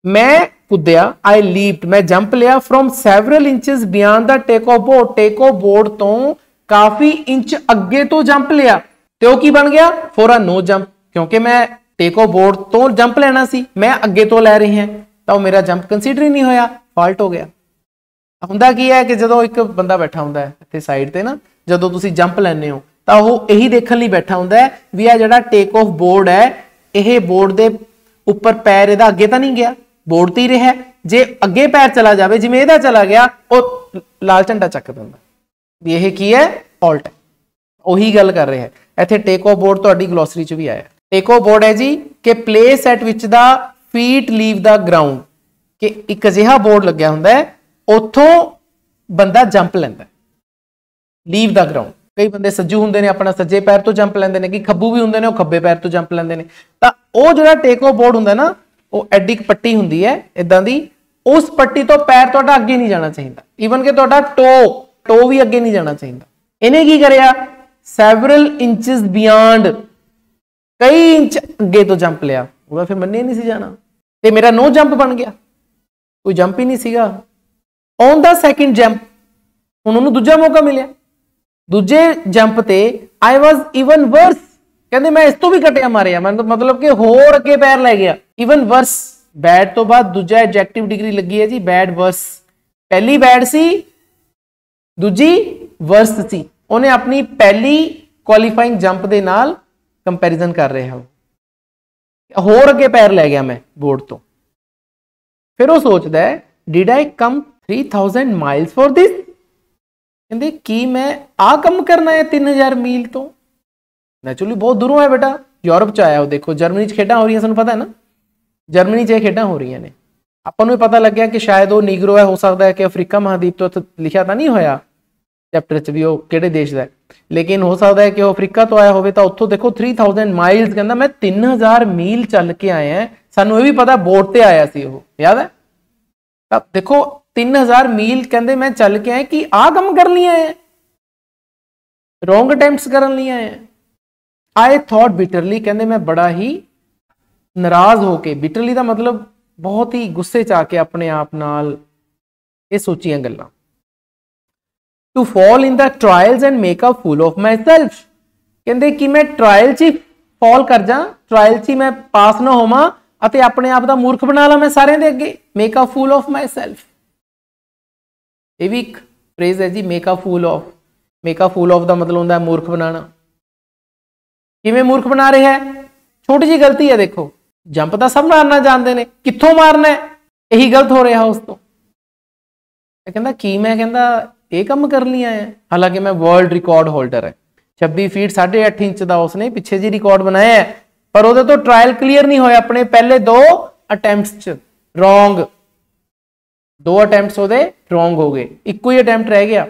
ਮੈਂ ਕੁੱਦਿਆ, ਆਈ ਲੀਪਡ, ਮੈਂ ਜੰਪ ਲਿਆ from several inches beyond the take off board. Take off board ਤੋਂ ਕਾਫੀ ਇੰਚ ਅੱਗੇ ਤੋਂ ਜੰਪ ਲਿਆ ਤੇ ਉਹ ਕੀ ਬਣ ਗਿਆ? For a no jump. ਕਿਉਂਕਿ ਮੈਂ ਟੇਕ ਆਫ ਬੋਰਡ ਤੋਂ ਜੰਪ ਲੈਣਾ ਸੀ, ਮੈਂ ਅੱਗੇ ਤੋਂ ਲੈ ਰਹੀ ਹਾਂ, ਤਾਂ ਉਹ ਮੇਰਾ ਜੰਪ ਕੰਸੀਡਰ ਹੀ ਨਹੀਂ ਹੋਇਆ, ਫਾਲਟ ਹੋ ਗਿਆ। ਹੁੰਦਾ ਕੀ ਹੈ ਕਿ ਜਦੋਂ ਇੱਕ ਬੰਦਾ ਬੈਠਾ ਹੁੰਦਾ ਹੈ ਇੱਥੇ ਸਾਈਡ ਤੇ ਨਾ, ਜਦੋਂ ਤੁਸੀਂ ਜੰਪ ਲੈਂਦੇ ਹੋ ਤਾਂ ਉਹ ਇਹੀ ਦੇਖਣ ਲਈ ਬੈਠਾ ਹੁੰਦਾ ਹੈ ਵੀ ਆ ਜਿਹੜਾ ਟੇਕ ਆਫ ਬੋਰਡ ਹੈ ਇਹ ਬੋਰਡ ਦੇ ਉੱਪਰ ਪੈਰ ਇਹਦਾ ਅੱਗੇ ਤਾਂ ਨਹੀਂ ਗਿਆ, ਬੋਰਡ ਤੇ ਹੀ ਰਿਹਾ। ਜੇ ਅੱਗੇ ਪੈਰ ਚਲਾ ਜਾਵੇ ਜਿਵੇਂ ਇਹਦਾ ਚਲਾ ਗਿਆ ਉਹ ਲਾਲ ਝੰਡਾ ਚੱਕ ਦਿੰਦਾ ਵੀ ਇਹ ਕੀ ਹੈ, ਫਾਲਟ ਹੈ। ਉਹੀ ਗੱਲ ਕਰ ਰਿਹਾ ਹੈ ਇੱਥੇ। ਟੇਕ ਆਫ ਬੋਰਡ ਤੁਹਾਡੀ ਗਲੋਸਰੀ 'ਚ ਵੀ ਆਇਆ। ਟੇਕ ਆਫ ਬੋਰਡ ਹੈ ਜੀ ਕਿ place at which the feet leave the ground, ਕਿ ਇੱਕ ਅਜਿਹਾ ਬੋਰਡ ਲੱਗਿਆ ਹੁੰਦਾ ਹੈ ਉੱਥੋਂ ਬੰਦਾ ਜੰਪ ਲੈਂਦਾ, ਲੀਵ ਦਾ ਗਰਾਊਂਡ। ਕਈ ਬੰਦੇ ਸੱਜੂ ਹੁੰਦੇ ਨੇ ਆਪਣਾ ਸੱਜੇ ਪੈਰ ਤੋਂ ਜੰਪ ਲੈਂਦੇ ਨੇ, ਕਿ ਖੱਬੂ ਵੀ ਹੁੰਦੇ ਨੇ ਉਹ ਖੱਬੇ ਪੈਰ ਤੋਂ ਜੰਪ ਲੈਂਦੇ ਨੇ। ਤਾਂ ਉਹ ਜਿਹੜਾ ਟੇਕ ਆਫ ਬੋਰਡ ਹੁੰਦਾ ਨਾ ਉਹ ਐਡੀ ਇੱਕ ਪੱਟੀ ਹੁੰਦੀ ਹੈ ਇਦਾਂ ਦੀ, ਉਸ ਪੱਟੀ ਤੋਂ ਪੈਰ ਤੁਹਾਡਾ ਅੱਗੇ ਨਹੀਂ ਜਾਣਾ ਚਾਹੀਦਾ, ਈਵਨ ਕਿ ਤੁਹਾਡਾ ਟੋ ਵੀ ਅੱਗੇ ਨਹੀਂ ਜਾਣਾ ਚਾਹੀਦਾ। ਇਹਨੇ ਕੀ ਕਰਿਆ, ਸੈਵਰਲ ਇੰਚਸ ਬਿਯੋਂਡ, ਕਈ ਇੰਚ ਅੱਗੇ ਤੋਂ ਜੰਪ ਲਿਆ, ਉਹਦਾ ਫਿਰ ਮੰਨੇ ਨਹੀਂ ਸੀ ਜਾਣਾ ਤੇ ਮੇਰਾ ਨੋ ਜੰਪ ਬਣ ਗਿਆ, ਕੋਈ ਜੰਪ ਹੀ ਨਹੀਂ ਸੀਗਾ। ਔਨ ਦਾ ਸੈਕਿੰਡ ਜੰਪ ਹੁਣ ਉਹਨੂੰ ਦੂਜਾ ਮੌਕਾ ਮਿਲਿਆ, ਦੂਜੇ ਜੰਪ ਤੇ ਆਈ ਵਾਜ਼ ਈਵਨ ਵਰਸ, ਕਹਿੰਦੇ ਮੈਂ ਇਸ ਤੋਂ ਵੀ ਘਟਿਆ ਮਾਰਿਆ, ਮਤਲਬ ਕਿ ਹੋਰ ਅੱਗੇ ਪੈਰ ਲੈ ਗਿਆ। ਈਵਨ ਵਰਸ, ਬੈਡ ਤੋਂ ਬਾਅਦ ਦੂਜਾ ਐਡਜੈਕਟਿਵ ਡਿਗਰੀ ਲੱਗੀ ਹੈ ਜੀ, ਬੈਡ ਵਰਸ। ਪਹਿਲੀ ਬੈਡ ਸੀ, ਦੂਜੀ ਵਰਸ ਸੀ। ਉਹਨੇ ਆਪਣੀ ਪਹਿਲੀ ਕੁਆਲੀਫਾਈਂਗ ਜੰਪ ਦੇ ਨਾਲ ਕੰਪੈਰੀਜ਼ਨ ਕਰ ਰਿਹਾ, ਹੋਰ ਅੱਗੇ ਪੈਰ ਲੈ ਗਿਆ ਮੈਂ ਬੋਰਡ ਤੋਂ। ਫਿਰ ਉਹ ਸੋਚਦਾ ਹੈ did I come 3000 miles for this, ਕਹਿੰਦੇ ਕੀ ਮੈਂ ਆ ਕੰਮ ਕਰਨਾ ਹੈ 3000 ਮੀਲ ਤੋਂ। ਨੈਚੁਰਲੀ ਬਹੁਤ ਦੂਰੋਂ ਹੈ ਬੇਟਾ, ਯੂਰਪ ਚ ਆਇਆ। ਉਹ ਦੇਖੋ ਜਰਮਨੀ ਚ ਖੇਡਾਂ ਹੋ ਰਹੀਆਂ, ਸਾਨੂੰ ਪਤਾ ਹੈ ਨਾ ਜਰਮਨੀ ਚ ਇਹ ਖੇਡਾਂ ਹੋ ਰਹੀਆਂ ਨੇ। ਆਪਾਂ ਨੂੰ ਪਤਾ ਲੱਗਿਆ ਕਿ ਸ਼ਾਇਦ ਉਹ ਨੀਗਰੋ ਹੈ, ਹੋ ਸਕਦਾ ਹੈ ਕਿ ਅਫਰੀਕਾ ਮਹਾਦੀਪ ਤੋਂ ਲਿਖਿਆ ਤਾਂ ਨਹੀਂ ਹੋਇਆ ਚੈਪਟਰ ਚ ਵੀ ਉਹ ਕਿਹੜੇ ਦੇਸ਼ ਦਾ, ਲੇਕਿਨ ਹੋ ਸਕਦਾ ਹੈ ਕਿ ਉਹ ਅਫਰੀਕਾ ਤੋਂ ਆਇਆ ਹੋਵੇ। ਤਾਂ ਉੱਥੋਂ ਦੇਖੋ 3000 ਮਾਈਲਸ, ਕਹਿੰਦਾ ਮੈਂ 3000 ਮੀਲ ਚੱਲ ਕੇ ਆਇਆ। ਸਾਨੂੰ ਇਹ ਵੀ ਪਤਾ ਬੋਟ ਤੇ ਆਇਆ ਸੀ ਉਹ, ਯਾਦ ਹੈ। ਤਾਂ ਦੇਖੋ 3000 ਮੀਲ ਕਹਿੰਦੇ ਮੈਂ ਚੱਲ ਕੇ ਆਇਆ, ਕਿ ਆਹ ਕੰਮ ਕਰਨ ਲਈ ਆਇਆ, ਰੋਂਗ ਅਟੈਂਪਟਸ ਕਰਨ ਲਈ ਆਇਆ। ਆਈ ਥॉट ਬਿਟਰਲੀ, ਕਹਿੰਦੇ ਮੈਂ ਬੜਾ ਹੀ ਨਾਰਾਜ਼ ਹੋ ਕੇ, ਬਿਟਰਲੀ ਦਾ ਮਤਲਬ ਬਹੁਤ ਹੀ ਗੁੱਸੇ ਚ ਆ ਕੇ ਆਪਣੇ ਆਪ ਨਾਲ ਇਹ ਸੋਚੀਆਂ ਗੱਲਾਂ। To fall in the trials and make a fool of myself, ਕਹਿੰਦੇ ਕਿ ਮੈਂ ਟਰਾਇਲ ਚ ਫਾਲ ਕਰ ਜਾ, ਟਰਾਇਲ ਚ ਮੈਂ ਪਾਸ ਨਾ ਹੋਵਾਂ ਅਤੇ ਆਪਣੇ ਆਪ ਦਾ ਮੂਰਖ ਬਣਾ ਲਾਂ ਮੈਂ ਸਾਰਿਆਂ ਦੇ ਅੱਗੇ। Make a fool of myself, ਇਹ ਵੀ ਇੱਕ ਫਰੇਜ਼ ਹੈ ਜੀ, make a fool of. Make a fool of ਦਾ ਮਤਲਬ ਹੁੰਦਾ ਮੂਰਖ ਬਣਾਣਾ। ਕਿਵੇਂ ਮੂਰਖ ਬਣਾ ਰਿਹਾ ਹੈ, ਛੋਟੀ ਜਿਹੀ ਗਲਤੀ ਹੈ, ਦੇਖੋ ਜੰਪ ਤਾਂ ਸਭ ਮਾਰਨਾ ਜਾਣਦੇ ਨੇ, ਕਿੱਥੋਂ ਮਾਰਨਾ ਹੈ ਇਹੀ ਗਲਤ ਹੋ ਰਿਹਾ ਉਸ ਤੋਂ। ਕਹਿੰਦਾ ਕੀ ਮੈਂ, ਕਹਿੰਦਾ ਇਹ ਕੰਮ ਕਰਨ ਲਈ ਆਇਆ, ਹਾਲਾਂਕਿ ਮੈਂ ਵਰਲਡ ਰਿਕਾਰਡ ਹੋਲਡਰ ਹੈ। 26 ਫੀਟ 8.5 ਇੰਚ ਦਾ ਉਸਨੇ ਪਿੱਛੇ ਜੀ ਰਿਕਾਰਡ ਬਣਾਇਆ ਹੈ, ਪਰ ਉਹਦੇ ਤੋਂ ਟਰਾਇਲ ਕਲੀਅਰ ਨਹੀਂ ਹੋਇਆ ਆਪਣੇ ਪਹਿਲੇ 2 ਅਟੈਂਪਟਸ ਚ, ਰੋਂਗ। 2 ਅਟੈਂਪਟਸ ਉਹਦੇ ਰੋਂਗ ਹੋ ਗਏ, ਇੱਕੋ ਹੀ ਅਟੈਂਪਟ ਰਹਿ ਗਿਆ।